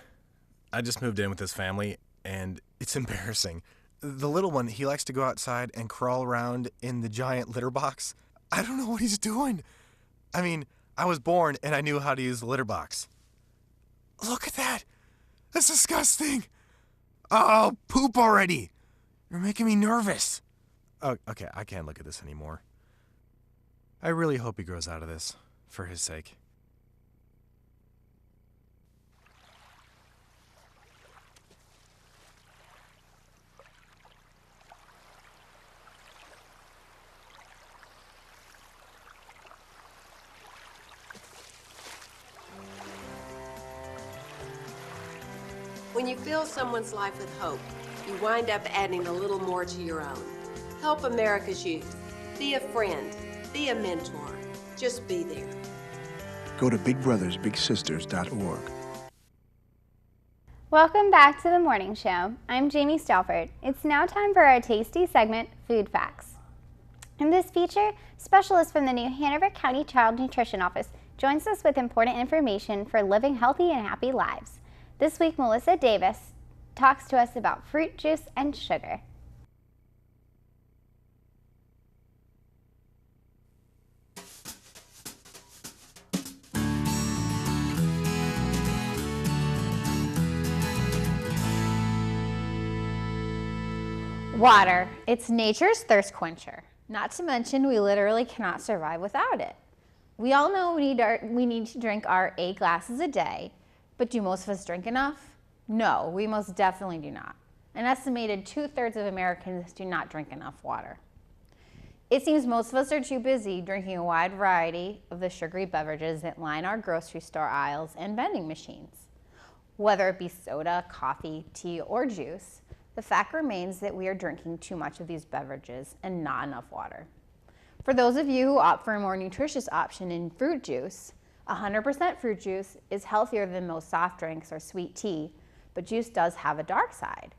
I just moved in with this family, and it's embarrassing. The little one, he likes to go outside and crawl around in the giant litter box. I don't know what he's doing. I mean, I was born and I knew how to use the litter box. Look at that! That's disgusting! Oh, poop already! You're making me nervous. Oh, okay, I can't look at this anymore. I really hope he grows out of this, for his sake. When you fill someone's life with hope, you wind up adding a little more to your own. Help America's youth. Be a friend. Be a mentor. Just be there. Go to bigbrothersbigsisters.org. Welcome back to the morning show. I'm Jamie Stalford. It's now time for our tasty segment, Food Facts. In this feature, specialist from the New Hanover County Child Nutrition Office joins us with important information for living healthy and happy lives. This week, Melissa Davis talks to us about fruit juice and sugar. Water, it's nature's thirst quencher. Not to mention, we literally cannot survive without it. We all know we need to drink our 8 glasses a day, but do most of us drink enough? No, we most definitely do not. An estimated 2/3 of Americans do not drink enough water. It seems most of us are too busy drinking a wide variety of the sugary beverages that line our grocery store aisles and vending machines. Whether it be soda, coffee, tea, or juice, the fact remains that we are drinking too much of these beverages and not enough water. For those of you who opt for a more nutritious option in fruit juice, 100% fruit juice is healthier than most soft drinks or sweet tea, but juice does have a dark side.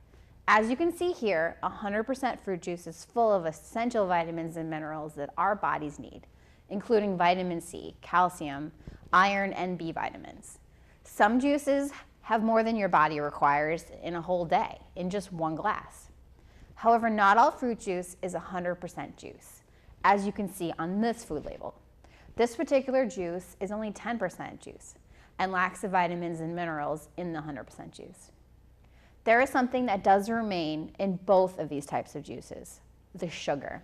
As you can see here, 100% fruit juice is full of essential vitamins and minerals that our bodies need, including vitamin C, calcium, iron, and B vitamins. Some juices have more than your body requires in a whole day, in just 1 glass. However, not all fruit juice is 100% juice, as you can see on this food label. This particular juice is only 10% juice and lacks the vitamins and minerals in the 100% juice. There is something that does remain in both of these types of juices, the sugar.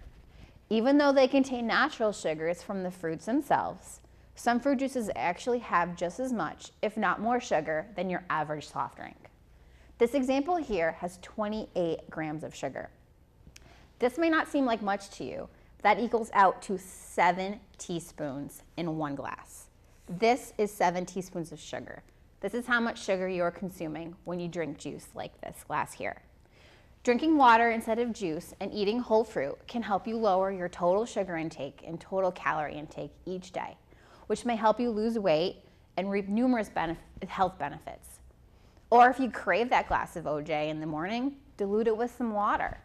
Even though they contain natural sugars from the fruits themselves, some fruit juices actually have just as much, if not more sugar than your average soft drink. This example here has 28 grams of sugar. This may not seem like much to you, but that equals out to 7 teaspoons in 1 glass. This is 7 teaspoons of sugar. This is how much sugar you're consuming when you drink juice like this glass here. Drinking water instead of juice and eating whole fruit can help you lower your total sugar intake and total calorie intake each day, which may help you lose weight and reap numerous health benefits. Or if you crave that glass of OJ in the morning, dilute it with some water.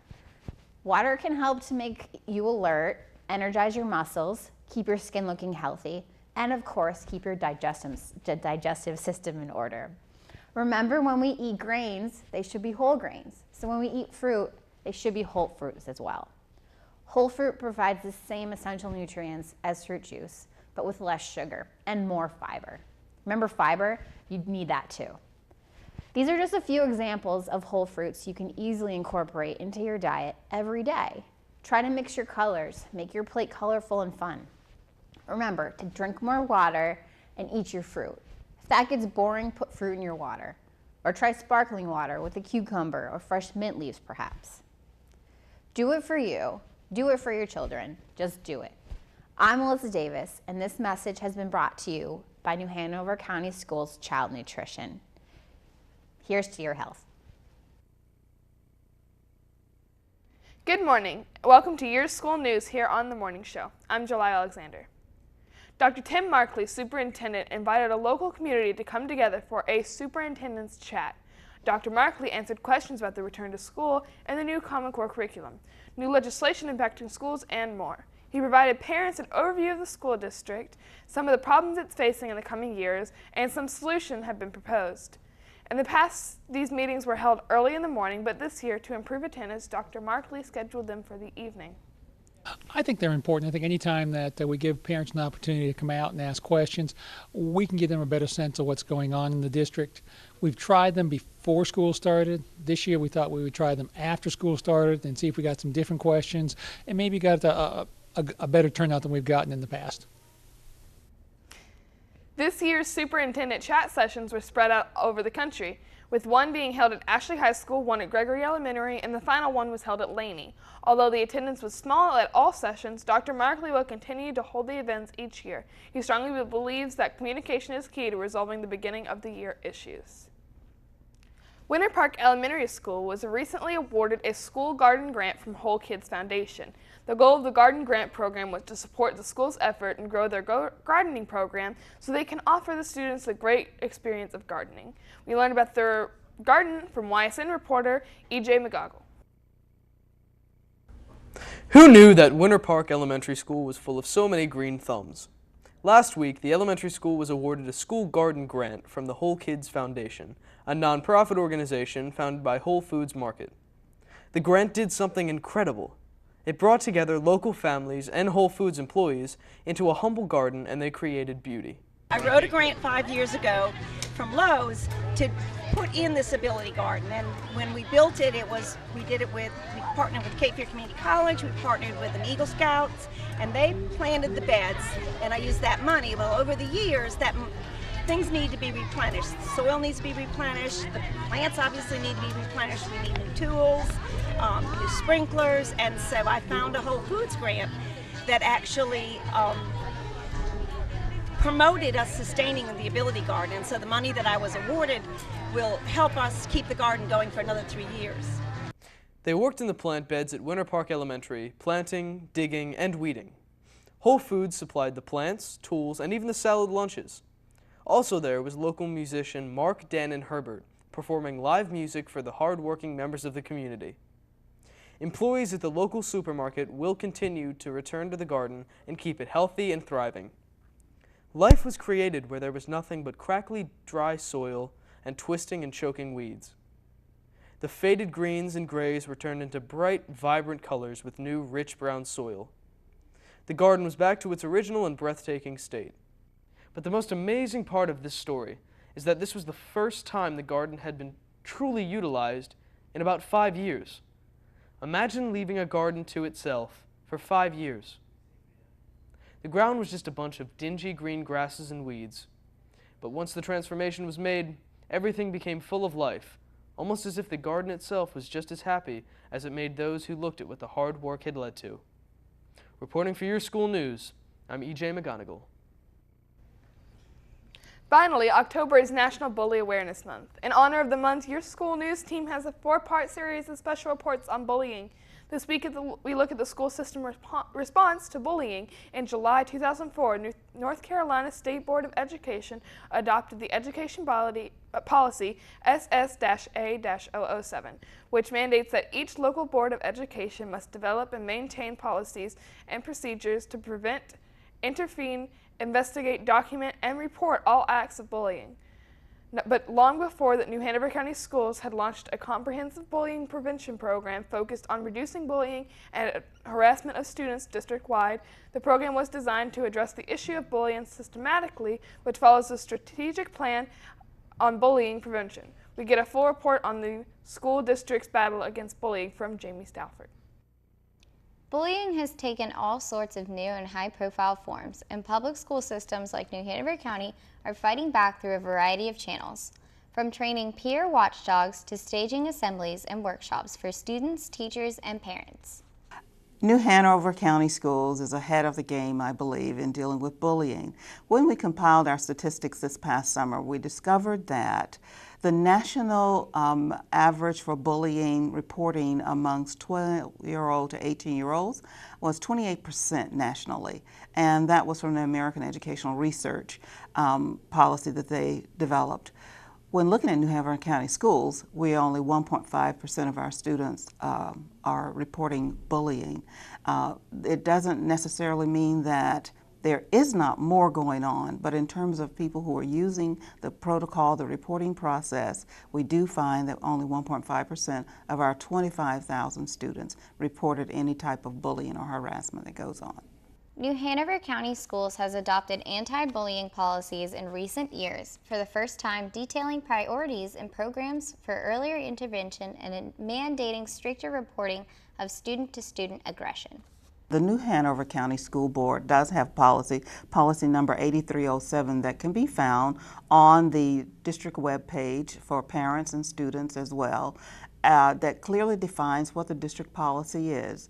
Water can help to make you alert, energize your muscles, keep your skin looking healthy, and of course, keep your digestive system in order. Remember, when we eat grains, they should be whole grains. So when we eat fruit, they should be whole fruits as well. Whole fruit provides the same essential nutrients as fruit juice, but with less sugar and more fiber. Remember fiber? You need that too. These are just a few examples of whole fruits you can easily incorporate into your diet every day. Try to mix your colors, make your plate colorful and fun. Remember to drink more water and eat your fruit. If that gets boring, put fruit in your water. Or try sparkling water with a cucumber or fresh mint leaves perhaps. Do it for you. Do it for your children. Just do it. I'm Melissa Davis, and this message has been brought to you by New Hanover County Schools Child Nutrition. Here's to your health. Good morning. Welcome to Your School News here on The Morning Show. I'm July Alexander. Dr. Tim Markley, superintendent, invited a local community to come together for a superintendent's chat. Dr. Markley answered questions about the return to school and the new Common Core curriculum, new legislation impacting schools, and more. He provided parents an overview of the school district, some of the problems it's facing in the coming years, and some solutions have been proposed. In the past, these meetings were held early in the morning, but this year, to improve attendance, Dr. Markley scheduled them for the evening. I think they're important. I think any time that we give parents an opportunity to come out and ask questions, we can give them a better sense of what's going on in the district. We've tried them before school started. This year we thought we would try them after school started and see if we got some different questions and maybe got a better turnout than we've gotten in the past. This year's superintendent chat sessions were spread out over the country, with one being held at Ashley High School, one at Gregory Elementary, and the final one was held at Laney. Although the attendance was small at all sessions, Dr. Markley will continue to hold the events each year. He strongly believes that communication is key to resolving the beginning of the year issues. Winter Park Elementary School was recently awarded a school garden grant from Whole Kids Foundation. The goal of the garden grant program was to support the school's effort and grow their gardening program so they can offer the students a great experience of gardening. We learned about their garden from YSN reporter E.J. McGoggle. Who knew that Winter Park Elementary School was full of so many green thumbs? Last week, the elementary school was awarded a school garden grant from the Whole Kids Foundation, a nonprofit organization founded by Whole Foods Market. The grant did something incredible. It brought together local families and Whole Foods employees into a humble garden, and they created beauty. I wrote a grant 5 years ago from Lowe's to put in this ability garden. And when we built it, we partnered with Cape Fear Community College, we partnered with the Eagle Scouts, and they planted the beds, and I used that money. Well, over the years, things need to be replenished. The soil needs to be replenished, the plants obviously need to be replenished, we need new tools, new sprinklers, and so I found a Whole Foods grant that actually promoted us sustaining the ability garden, and so the money that I was awarded will help us keep the garden going for another 3 years. They worked in the plant beds at Winter Park Elementary, planting, digging, and weeding. Whole Foods supplied the plants, tools, and even the salad lunches. Also there was local musician Mark Dannon Herbert, performing live music for the hard-working members of the community. Employees at the local supermarket will continue to return to the garden and keep it healthy and thriving. Life was created where there was nothing but crackly, dry soil and twisting and choking weeds. The faded greens and grays were turned into bright, vibrant colors with new, rich brown soil. The garden was back to its original and breathtaking state. But the most amazing part of this story is that this was the first time the garden had been truly utilized in about 5 years. Imagine leaving a garden to itself for 5 years. The ground was just a bunch of dingy green grasses and weeds. But once the transformation was made, everything became full of life, almost as if the garden itself was just as happy as it made those who looked at what the hard work had led to. Reporting for your school news, I'm E.J. McGonigal. Finally, October is National Bully Awareness Month. In honor of the month, your school news team has a 4-part series of special reports on bullying. This week, we look at the school system response to bullying. In July 2004, North Carolina State Board of Education adopted the Education Policy SS-A-007, which mandates that each local Board of Education must develop and maintain policies and procedures to prevent, intervene, investigate, document, and report all acts of bullying. But long before that, New Hanover County Schools had launched a comprehensive bullying prevention program focused on reducing bullying and harassment of students district-wide. The program was designed to address the issue of bullying systematically, which follows a strategic plan on bullying prevention. We get a full report on the school district's battle against bullying from Jamie Stafford. Bullying has taken all sorts of new and high-profile forms, and public school systems like New Hanover County are fighting back through a variety of channels, from training peer watchdogs to staging assemblies and workshops for students, teachers, and parents. New Hanover County Schools is ahead of the game, I believe, in dealing with bullying. When we compiled our statistics this past summer, we discovered that the national average for bullying reporting amongst 12-year-old to 18-year-olds was 28% nationally, and that was from the American Educational Research policy that they developed. When looking at New Hanover County Schools, we only 1.5% of our students are reporting bullying. It doesn't necessarily mean that there is not more going on, but in terms of people who are using the protocol, the reporting process, we do find that only 1.5% of our 25,000 students reported any type of bullying or harassment that goes on. New Hanover County Schools has adopted anti-bullying policies in recent years, for the first time detailing priorities and programs for earlier intervention and mandating stricter reporting of student-to-student aggression. The New Hanover County School Board does have policy number 8307, that can be found on the district web page for parents and students as well, that clearly defines what the district policy is.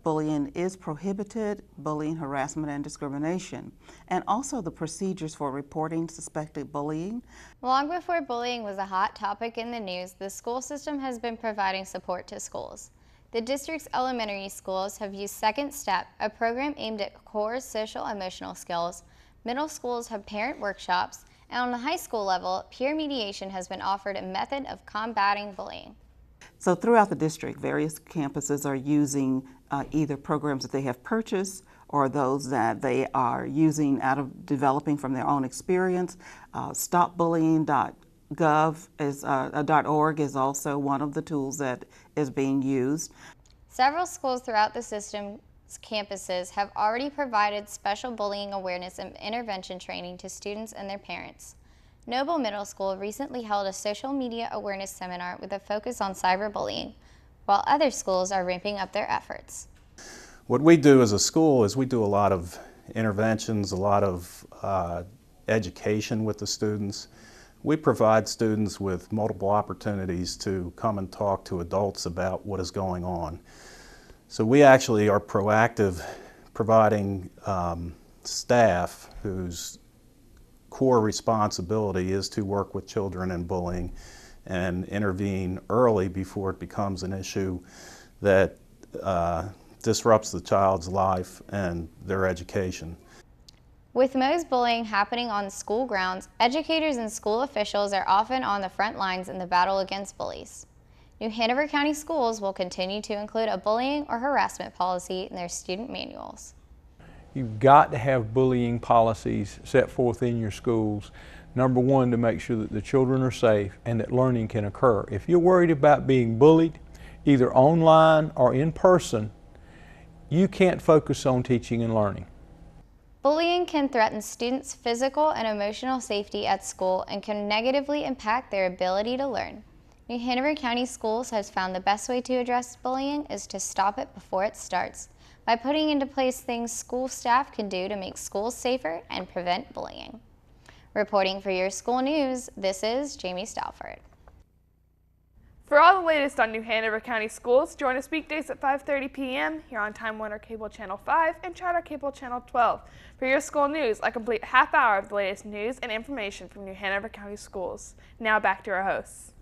Bullying is prohibited, bullying, harassment, and discrimination, and also the procedures for reporting suspected bullying. Long before bullying was a hot topic in the news, the school system has been providing support to schools. The district's elementary schools have used Second Step, a program aimed at core social-emotional skills. Middle schools have parent workshops, and on the high school level, peer mediation has been offered a method of combating bullying. So throughout the district, various campuses are using either programs that they have purchased or those that they are using out of developing from their own experience. StopBullying.gov.org is also one of the tools that is being used. Several schools throughout the system's campuses have already provided special bullying awareness and intervention training to students and their parents. Noble Middle School recently held a social media awareness seminar with a focus on cyberbullying, while other schools are ramping up their efforts. What we do as a school is we do a lot of interventions, a lot of education with the students. We provide students with multiple opportunities to come and talk to adults about what is going on. So we actually are proactive, providing staff whose core responsibility is to work with children and bullying and intervene early before it becomes an issue that disrupts the child's life and their education. With most bullying happening on school grounds, educators and school officials are often on the front lines in the battle against bullies. New Hanover County Schools will continue to include a bullying or harassment policy in their student manuals. You've got to have bullying policies set forth in your schools. Number one, to make sure that the children are safe and that learning can occur. If you're worried about being bullied, either online or in person, you can't focus on teaching and learning. Bullying can threaten students' physical and emotional safety at school and can negatively impact their ability to learn. New Hanover County Schools has found the best way to address bullying is to stop it before it starts, by putting into place things school staff can do to make schools safer and prevent bullying. Reporting for your school news, this is Jamie Stalford. For all the latest on New Hanover County Schools, join us weekdays at 5:30 p.m. here on Time Warner Cable Channel 5 and Charter Cable Channel 12. For your school news, a complete half hour of the latest news and information from New Hanover County Schools. Now back to our hosts.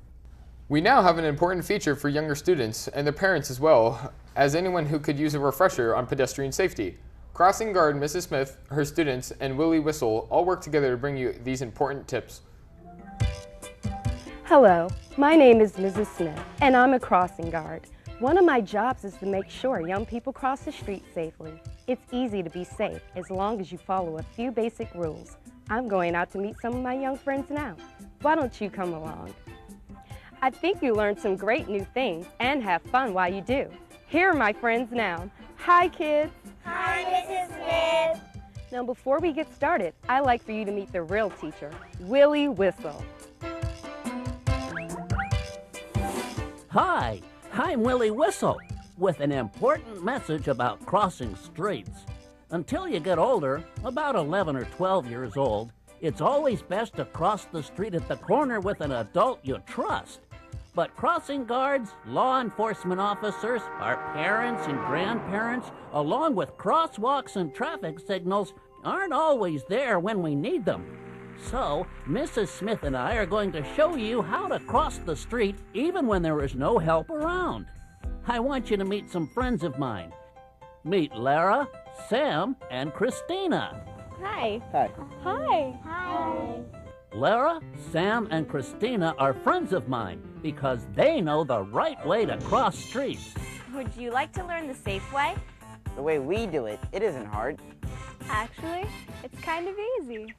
We now have an important feature for younger students and their parents as well, as anyone who could use a refresher on pedestrian safety. Crossing guard Mrs. Smith, her students, and Willie Whistle all work together to bring you these important tips. Hello, my name is Mrs. Smith, and I'm a crossing guard. One of my jobs is to make sure young people cross the street safely. It's easy to be safe as long as you follow a few basic rules. I'm going out to meet some of my young friends now. Why don't you come along? I think you learned some great new things and have fun while you do. Here are my friends now. Hi, kids. Hi, Mrs. Smith. Now, before we get started, I'd like for you to meet the real teacher, Willie Whistle. Hi, I'm Willie Whistle with an important message about crossing streets. Until you get older, about 11 or 12 years old, it's always best to cross the street at the corner with an adult you trust. But crossing guards, law enforcement officers, our parents and grandparents, along with crosswalks and traffic signals, aren't always there when we need them. So, Mrs. Smith and I are going to show you how to cross the street even when there is no help around. I want you to meet some friends of mine. Meet Lara, Sam, and Christina. Hi. Hi. Hi. Hi. Lara, Sam, and Christina are friends of mine because they know the right way to cross streets. Would you like to learn the safe way? The way we do it, it isn't hard. Actually, it's kind of easy.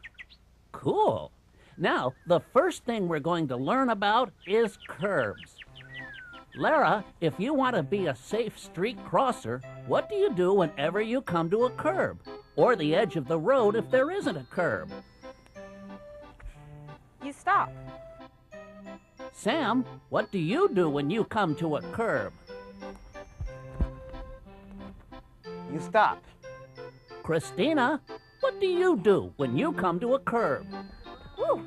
Cool. Now, the first thing we're going to learn about is curbs. Lara, if you want to be a safe street crosser, what do you do whenever you come to a curb? Or the edge of the road if there isn't a curb? You stop. Sam, what do you do when you come to a curb? You stop. Christina, what do you do when you come to a curb? Woo.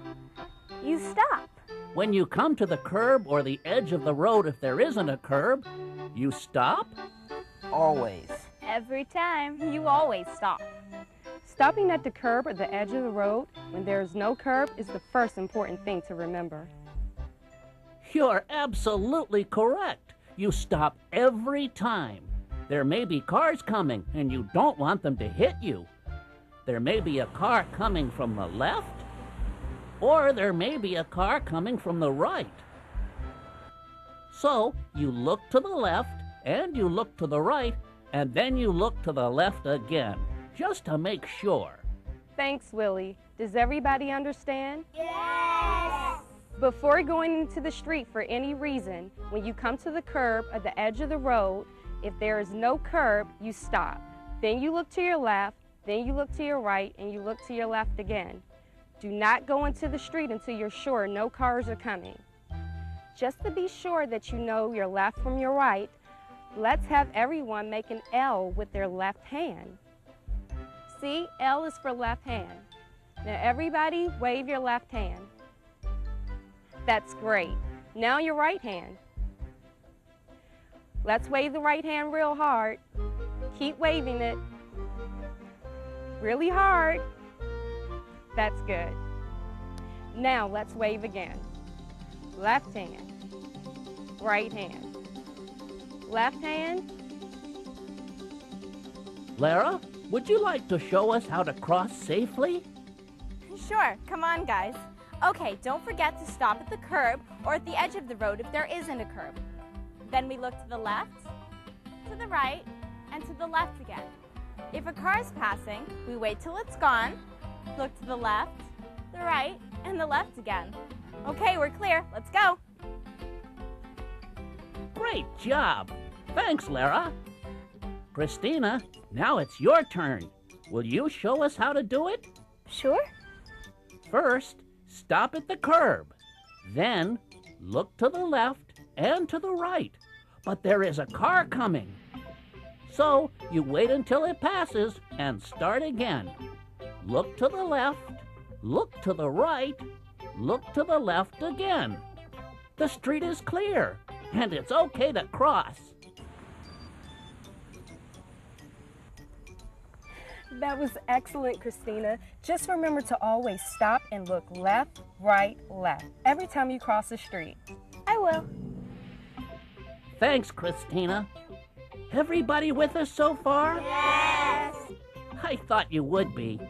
You stop. When you come to the curb or the edge of the road if there isn't a curb, you stop? Always. Every time, you always stop. Stopping at the curb or the edge of the road when there is no curb is the first important thing to remember. You're absolutely correct. You stop every time. There may be cars coming and you don't want them to hit you. There may be a car coming from the left, or there may be a car coming from the right. So you look to the left and you look to the right and then you look to the left again, just to make sure. Thanks, Willie. Does everybody understand? Yes! Before going into the street for any reason, when you come to the curb or the edge of the road, if there is no curb, you stop. Then you look to your left, then you look to your right, and you look to your left again. Do not go into the street until you're sure no cars are coming. Just to be sure that you know your left from your right, let's have everyone make an L with their left hand. See, L is for left hand. Now everybody wave your left hand. That's great. Now your right hand. Let's wave the right hand real hard. Keep waving it. Really hard. That's good. Now let's wave again. Left hand. Right hand. Left hand. Lara, would you like to show us how to cross safely? Sure, come on guys. Okay, don't forget to stop at the curb or at the edge of the road if there isn't a curb. Then we look to the left, to the right, and to the left again. If a car is passing, we wait till it's gone, look to the left, the right, and the left again. Okay, we're clear. Let's go. Great job. Thanks, Lara. Christina, now it's your turn. Will you show us how to do it? Sure. First, stop at the curb. Then, look to the left and to the right. But there is a car coming. So, you wait until it passes and start again. Look to the left, look to the right, look to the left again. The street is clear, and it's okay to cross. That was excellent, Christina. Just remember to always stop and look left, right, left every time you cross the street. I will. Thanks, Christina. Everybody with us so far? Yes! I thought you would be.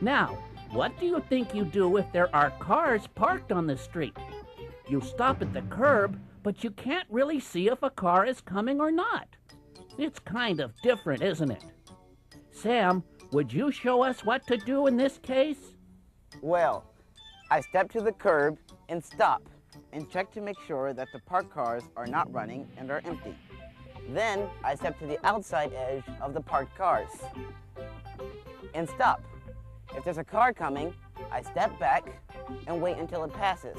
Now, what do you think you do if there are cars parked on the street? You stop at the curb, but you can't really see if a car is coming or not. It's kind of different, isn't it? Sam, would you show us what to do in this case? Well, I step to the curb and stop and check to make sure that the parked cars are not running and are empty. Then I step to the outside edge of the parked cars and stop. If there's a car coming, I step back and wait until it passes.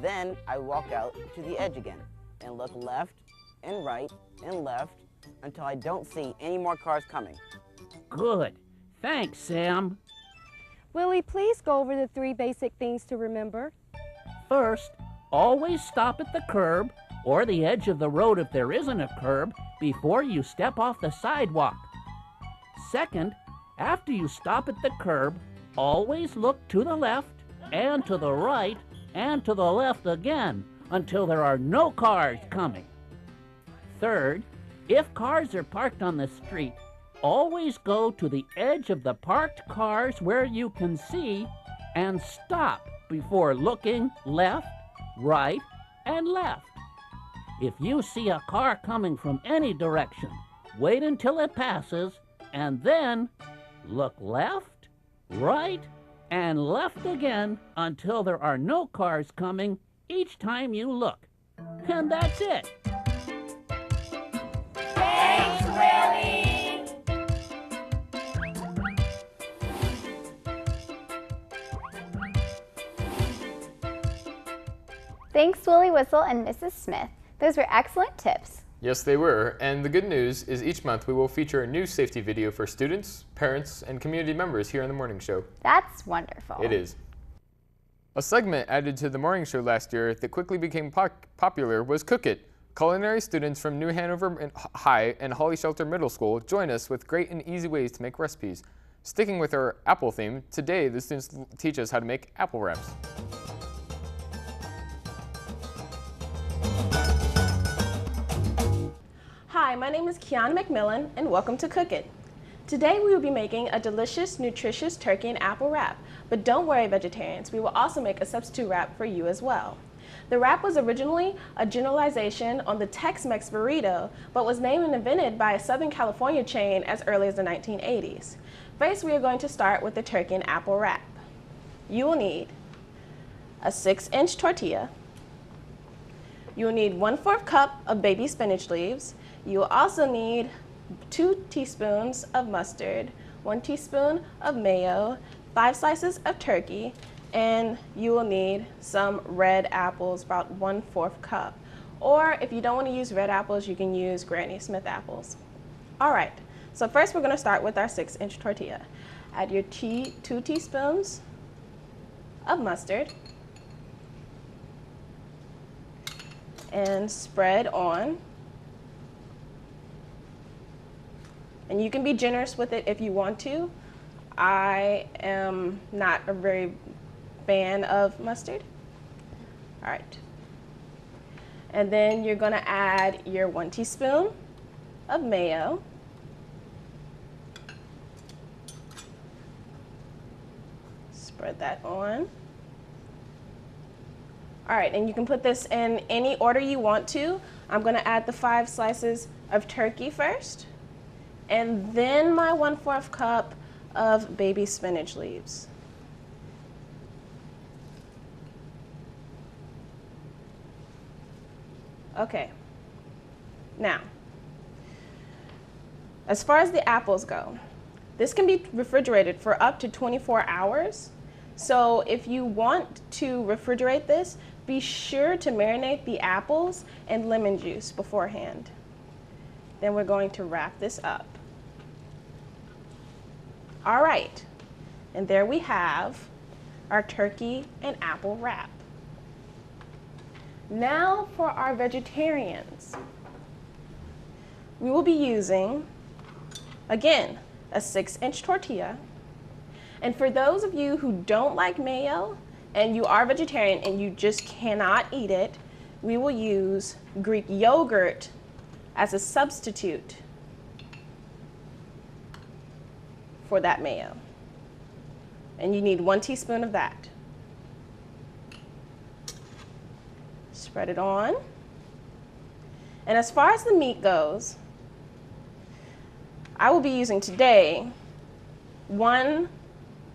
Then I walk out to the edge again and look left and right and left until I don't see any more cars coming. Good. Thanks, Sam. Willie, please go over the 3 basic things to remember. First, always stop at the curb or the edge of the road if there isn't a curb before you step off the sidewalk. Second, after you stop at the curb, always look to the left and to the right and to the left again until there are no cars coming. Third, if cars are parked on the street, always go to the edge of the parked cars where you can see and stop before looking left, right, and left. If you see a car coming from any direction, wait until it passes and then look left, right, and left again until there are no cars coming each time you look. And that's it. Thanks, Willie! Thanks, Willie Whistle and Mrs. Smith. Those were excellent tips. Yes, they were. And the good news is each month we will feature a new safety video for students, parents, and community members here on the Morning Show. That's wonderful. It is. A segment added to the Morning Show last year that quickly became popular was Cook It. Culinary students from New Hanover High and Holly Shelter Middle School join us with great and easy ways to make recipes. Sticking with our apple theme, today the students teach us how to make apple wraps. Hi, my name is Kiana McMillan, and welcome to Cook It. Today we will be making a delicious, nutritious turkey and apple wrap. But don't worry, vegetarians, we will also make a substitute wrap for you as well. The wrap was originally a generalization on the Tex-Mex burrito, but was named and invented by a Southern California chain as early as the 1980s. First, we are going to start with the turkey and apple wrap. You will need a 6-inch tortilla. You will need 1/4 cup of baby spinach leaves. You will also need 2 teaspoons of mustard, 1 teaspoon of mayo, 5 slices of turkey, And you will need some red apples, about 1/4 cup. Or if you don't want to use red apples, you can use Granny Smith apples. All right, so first we're going to start with our 6-inch tortilla. Add your 2 teaspoons of mustard and spread on. And you can be generous with it if you want to. I am not a very fan of mustard. All right. And then you're going to add your 1 teaspoon of mayo. Spread that on. All right, and you can put this in any order you want to. I'm going to add the 5 slices of turkey first, and then my 1/4 cup of baby spinach leaves. Okay, now, as far as the apples go, this can be refrigerated for up to 24 hours. So if you want to refrigerate this, be sure to marinate the apples in lemon juice beforehand. Then we're going to wrap this up. All right, and there we have our turkey and apple wrap. Now for our vegetarians. We will be using, again, a 6-inch tortilla. And for those of you who don't like mayo and you are vegetarian and you just cannot eat it, we will use Greek yogurt as a substitute for that mayo. And you need 1 teaspoon of that. Spread it on. And as far as the meat goes, I will be using today 1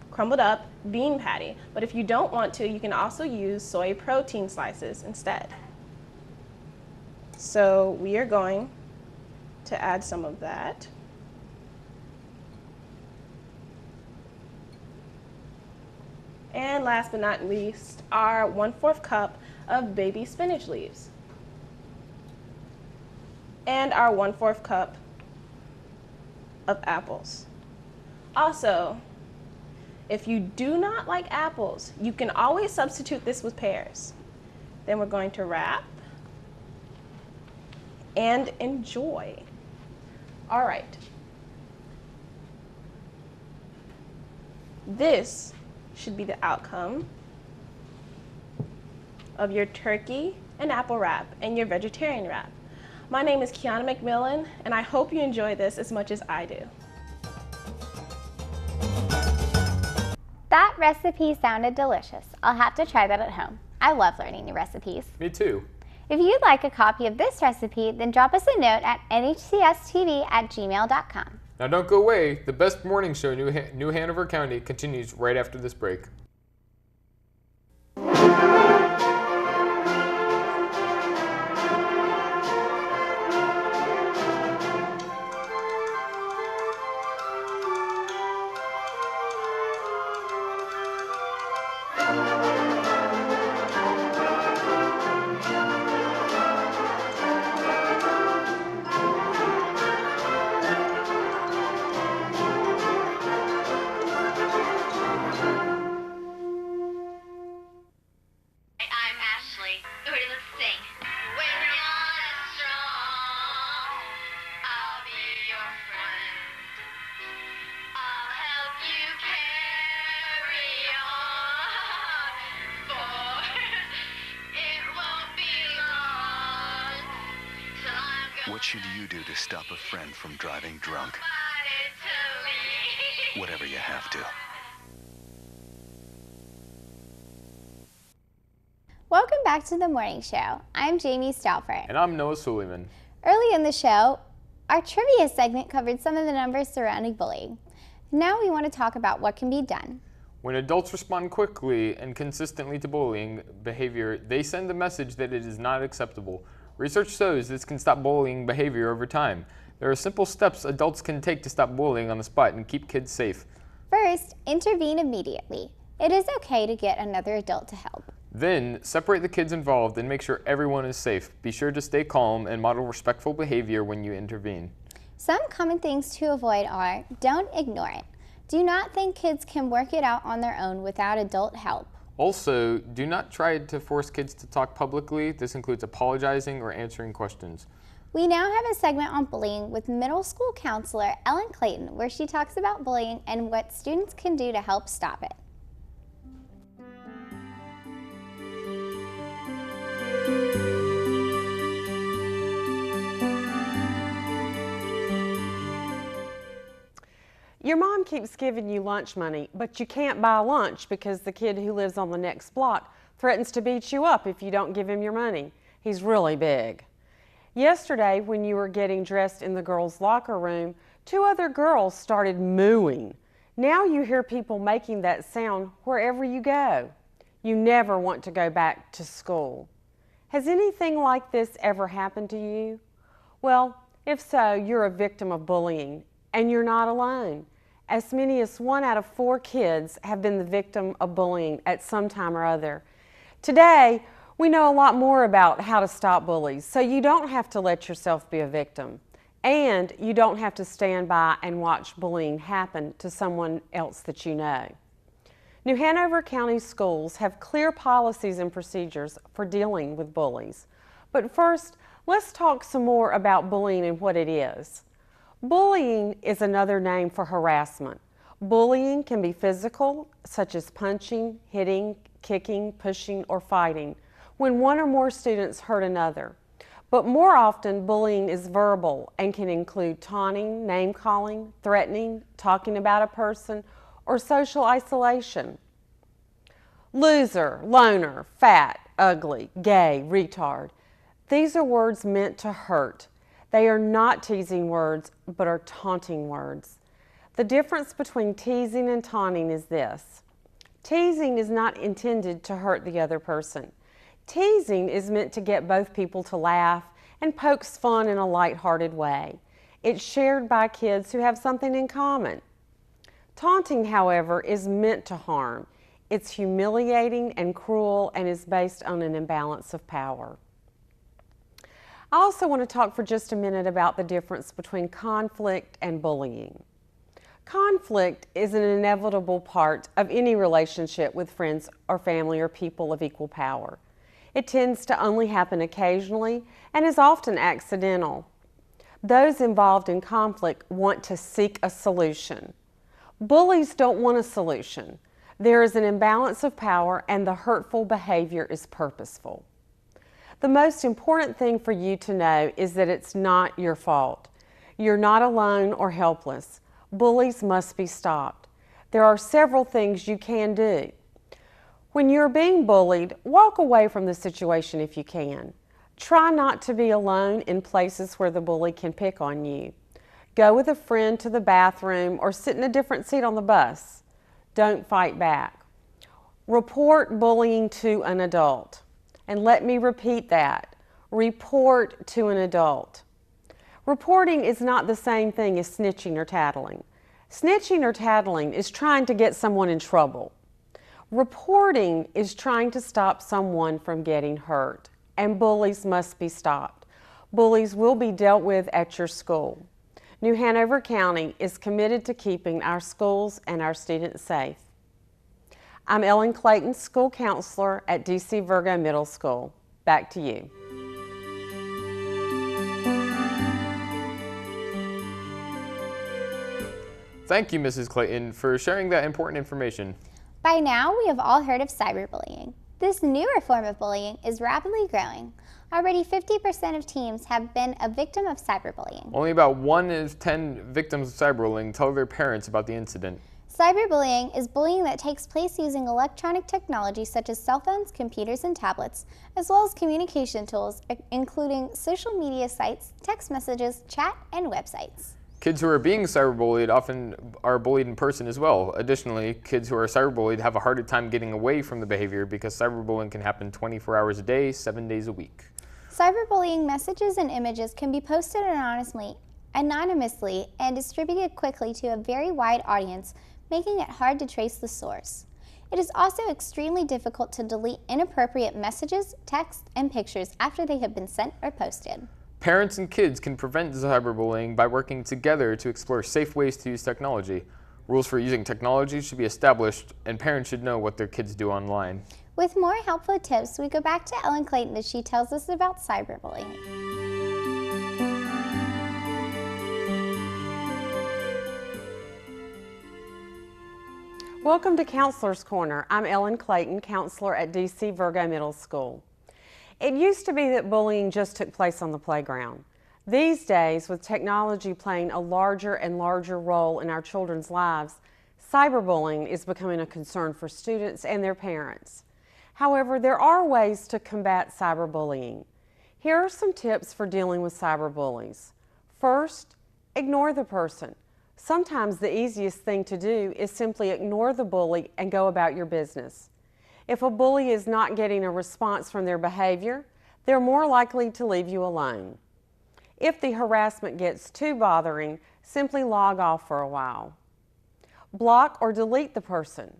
crumbled up bean patty, but if you don't want to, you can also use soy protein slices instead. So we are going to add some of that. And last but not least, our 1/4 cup of baby spinach leaves. And our 1/4 cup of apples. Also, if you do not like apples, you can always substitute this with pears. Then we're going to wrap and enjoy. All right. This should be the outcome of your turkey and apple wrap and your vegetarian wrap. My name is Kiana McMillan, and I hope you enjoy this as much as I do. That recipe sounded delicious. I'll have to try that at home. I love learning new recipes. Me too. If you'd like a copy of this recipe, then drop us a note at nhcstv@gmail.com. Now don't go away. The best morning show in New Hanover County continues right after this break. What should you do to stop a friend from driving drunk? Whatever you have to. Welcome back to the morning show. I'm Jamie Stalford. And I'm Noah Suleiman. Early in the show, our trivia segment covered some of the numbers surrounding bullying. Now we want to talk about what can be done. When adults respond quickly and consistently to bullying behavior, they send the message that it is not acceptable. Research shows this can stop bullying behavior over time. There are simple steps adults can take to stop bullying on the spot and keep kids safe. First, intervene immediately. It is okay to get another adult to help. Then, separate the kids involved and make sure everyone is safe. Be sure to stay calm and model respectful behavior when you intervene. Some common things to avoid are, don't ignore it. Do not think kids can work it out on their own without adult help. Also, do not try to force kids to talk publicly. This includes apologizing or answering questions. We now have a segment on bullying with middle school counselor Ellen Clayton, where she talks about bullying and what students can do to help stop it. Your mom keeps giving you lunch money, but you can't buy lunch because the kid who lives on the next block threatens to beat you up if you don't give him your money. He's really big. Yesterday, when you were getting dressed in the girls' locker room, 2 other girls started mooing. Now you hear people making that sound wherever you go. You never want to go back to school. Has anything like this ever happened to you? Well, if so, you're a victim of bullying, and you're not alone. As many as 1 out of 4 kids have been the victim of bullying at some time or other. Today, we know a lot more about how to stop bullies, so you don't have to let yourself be a victim. And you don't have to stand by and watch bullying happen to someone else that you know. New Hanover County schools have clear policies and procedures for dealing with bullies. But first, let's talk some more about bullying and what it is. Bullying is another name for harassment. Bullying can be physical, such as punching, hitting, kicking, pushing, or fighting, when 1 or more students hurt another. But more often, bullying is verbal and can include taunting, name-calling, threatening, talking about a person, or social isolation. Loser, loner, fat, ugly, gay, retard. These are words meant to hurt. They are not teasing words, but are taunting words. The difference between teasing and taunting is this. Teasing is not intended to hurt the other person. Teasing is meant to get both people to laugh and pokes fun in a light-hearted way. It's shared by kids who have something in common. Taunting, however, is meant to harm. It's humiliating and cruel and is based on an imbalance of power. I also want to talk for just a minute about the difference between conflict and bullying. Conflict is an inevitable part of any relationship with friends or family or people of equal power. It tends to only happen occasionally and is often accidental. Those involved in conflict want to seek a solution. Bullies don't want a solution. There is an imbalance of power and the hurtful behavior is purposeful. The most important thing for you to know is that it's not your fault. You're not alone or helpless. Bullies must be stopped. There are several things you can do. When you're being bullied, walk away from the situation if you can. Try not to be alone in places where the bully can pick on you. Go with a friend to the bathroom or sit in a different seat on the bus. Don't fight back. Report bullying to an adult. And let me repeat that. Report to an adult. Reporting is not the same thing as snitching or tattling. Snitching or tattling is trying to get someone in trouble. Reporting is trying to stop someone from getting hurt, and bullies must be stopped. Bullies will be dealt with at your school. New Hanover County is committed to keeping our schools and our students safe. I'm Ellen Clayton, school counselor at DC Virgo Middle School. Back to you. Thank you, Mrs. Clayton, for sharing that important information. By now, we have all heard of cyberbullying. This newer form of bullying is rapidly growing. Already 50% of teens have been a victim of cyberbullying. Only about 1 in 10 victims of cyberbullying tell their parents about the incident. Cyberbullying is bullying that takes place using electronic technology such as cell phones, computers, and tablets, as well as communication tools, including social media sites, text messages, chat, and websites. Kids who are being cyberbullied often are bullied in person as well. Additionally, kids who are cyberbullied have a harder time getting away from the behavior because cyberbullying can happen 24 hours a day, 7 days a week. Cyberbullying messages and images can be posted anonymously and distributed quickly to a very wide audience, making it hard to trace the source. It is also extremely difficult to delete inappropriate messages, texts, and pictures after they have been sent or posted. Parents and kids can prevent cyberbullying by working together to explore safe ways to use technology. Rules for using technology should be established, and parents should know what their kids do online. With more helpful tips, we go back to Ellen Clayton as she tells us about cyberbullying. Welcome to Counselor's Corner. I'm Ellen Clayton, counselor at DC Virgo Middle School. It used to be that bullying just took place on the playground. These days, with technology playing a larger and larger role in our children's lives, cyberbullying is becoming a concern for students and their parents. However, there are ways to combat cyberbullying. Here are some tips for dealing with cyberbullies. First, ignore the person. Sometimes the easiest thing to do is simply ignore the bully and go about your business. If a bully is not getting a response from their behavior, they're more likely to leave you alone. If the harassment gets too bothering, simply log off for a while. Block or delete the person.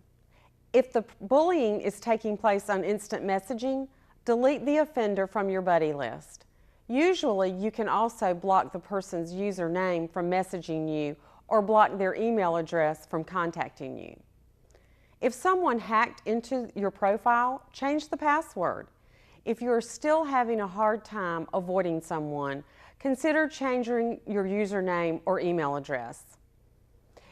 If the bullying is taking place on instant messaging, delete the offender from your buddy list. Usually, you can also block the person's username from messaging you or block their email address from contacting you. If someone hacked into your profile, change the password. If you are still having a hard time avoiding someone, consider changing your username or email address.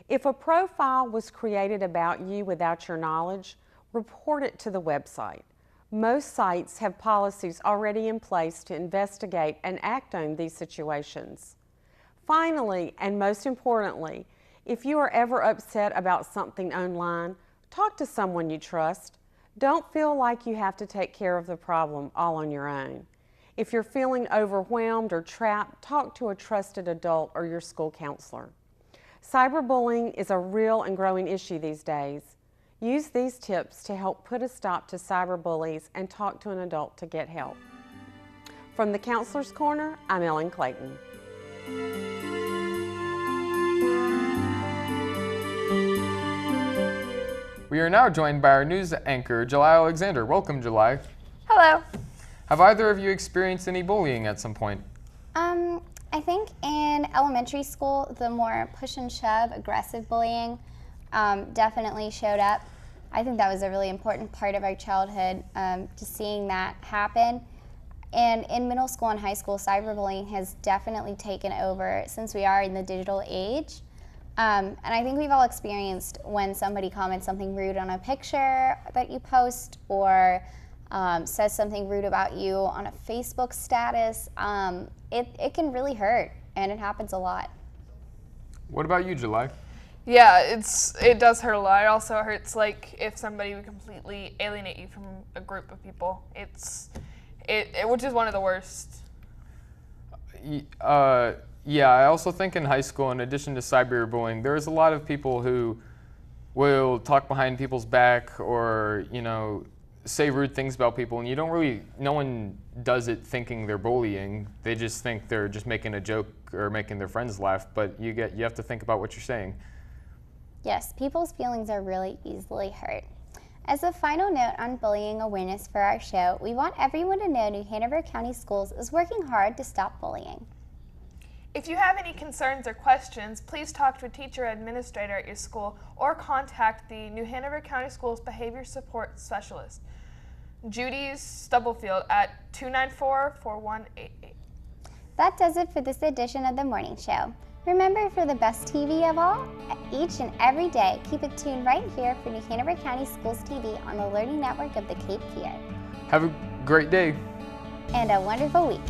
If a profile was created about you without your knowledge, report it to the website. Most sites have policies already in place to investigate and act on these situations. Finally, and most importantly, if you are ever upset about something online, talk to someone you trust. Don't feel like you have to take care of the problem all on your own. If you're feeling overwhelmed or trapped, talk to a trusted adult or your school counselor. Cyberbullying is a real and growing issue these days. Use these tips to help put a stop to cyberbullies and talk to an adult to get help. From the Counselor's Corner, I'm Ellen Clayton. We are now joined by our news anchor, July Alexander. Welcome, July. Hello. Have either of you experienced any bullying at some point? I think in elementary school, the more push and shove, aggressive bullying definitely showed up. I think that was a really important part of our childhood, just seeing that happen. And in middle school and high school, cyberbullying has definitely taken over since we are in the digital age. And I think we've all experienced when somebody comments something rude on a picture that you post or says something rude about you on a Facebook status. It can really hurt, and it happens a lot. What about you, July? Yeah, it does hurt a lot. It also hurts like if somebody would completely alienate you from a group of people. Which is one of the worst. Yeah, I also think in high school, in addition to cyberbullying, there's a lot of people who will talk behind people's back or, say rude things about people, and no one does it thinking they're bullying. They just think they're just making a joke or making their friends laugh, but you have to think about what you're saying. Yes, people's feelings are really easily hurt. As a final note on bullying awareness for our show, we want everyone to know New Hanover County Schools is working hard to stop bullying. If you have any concerns or questions, please talk to a teacher or administrator at your school or contact the New Hanover County Schools Behavior Support Specialist, Judy Stubblefield, at 294-4188. That does it for this edition of The Morning Show. Remember, for the best TV of all, each and every day, keep it tuned right here for New Hanover County Schools TV on the Learning Network of the Cape Fear. Have a great day. And a wonderful week.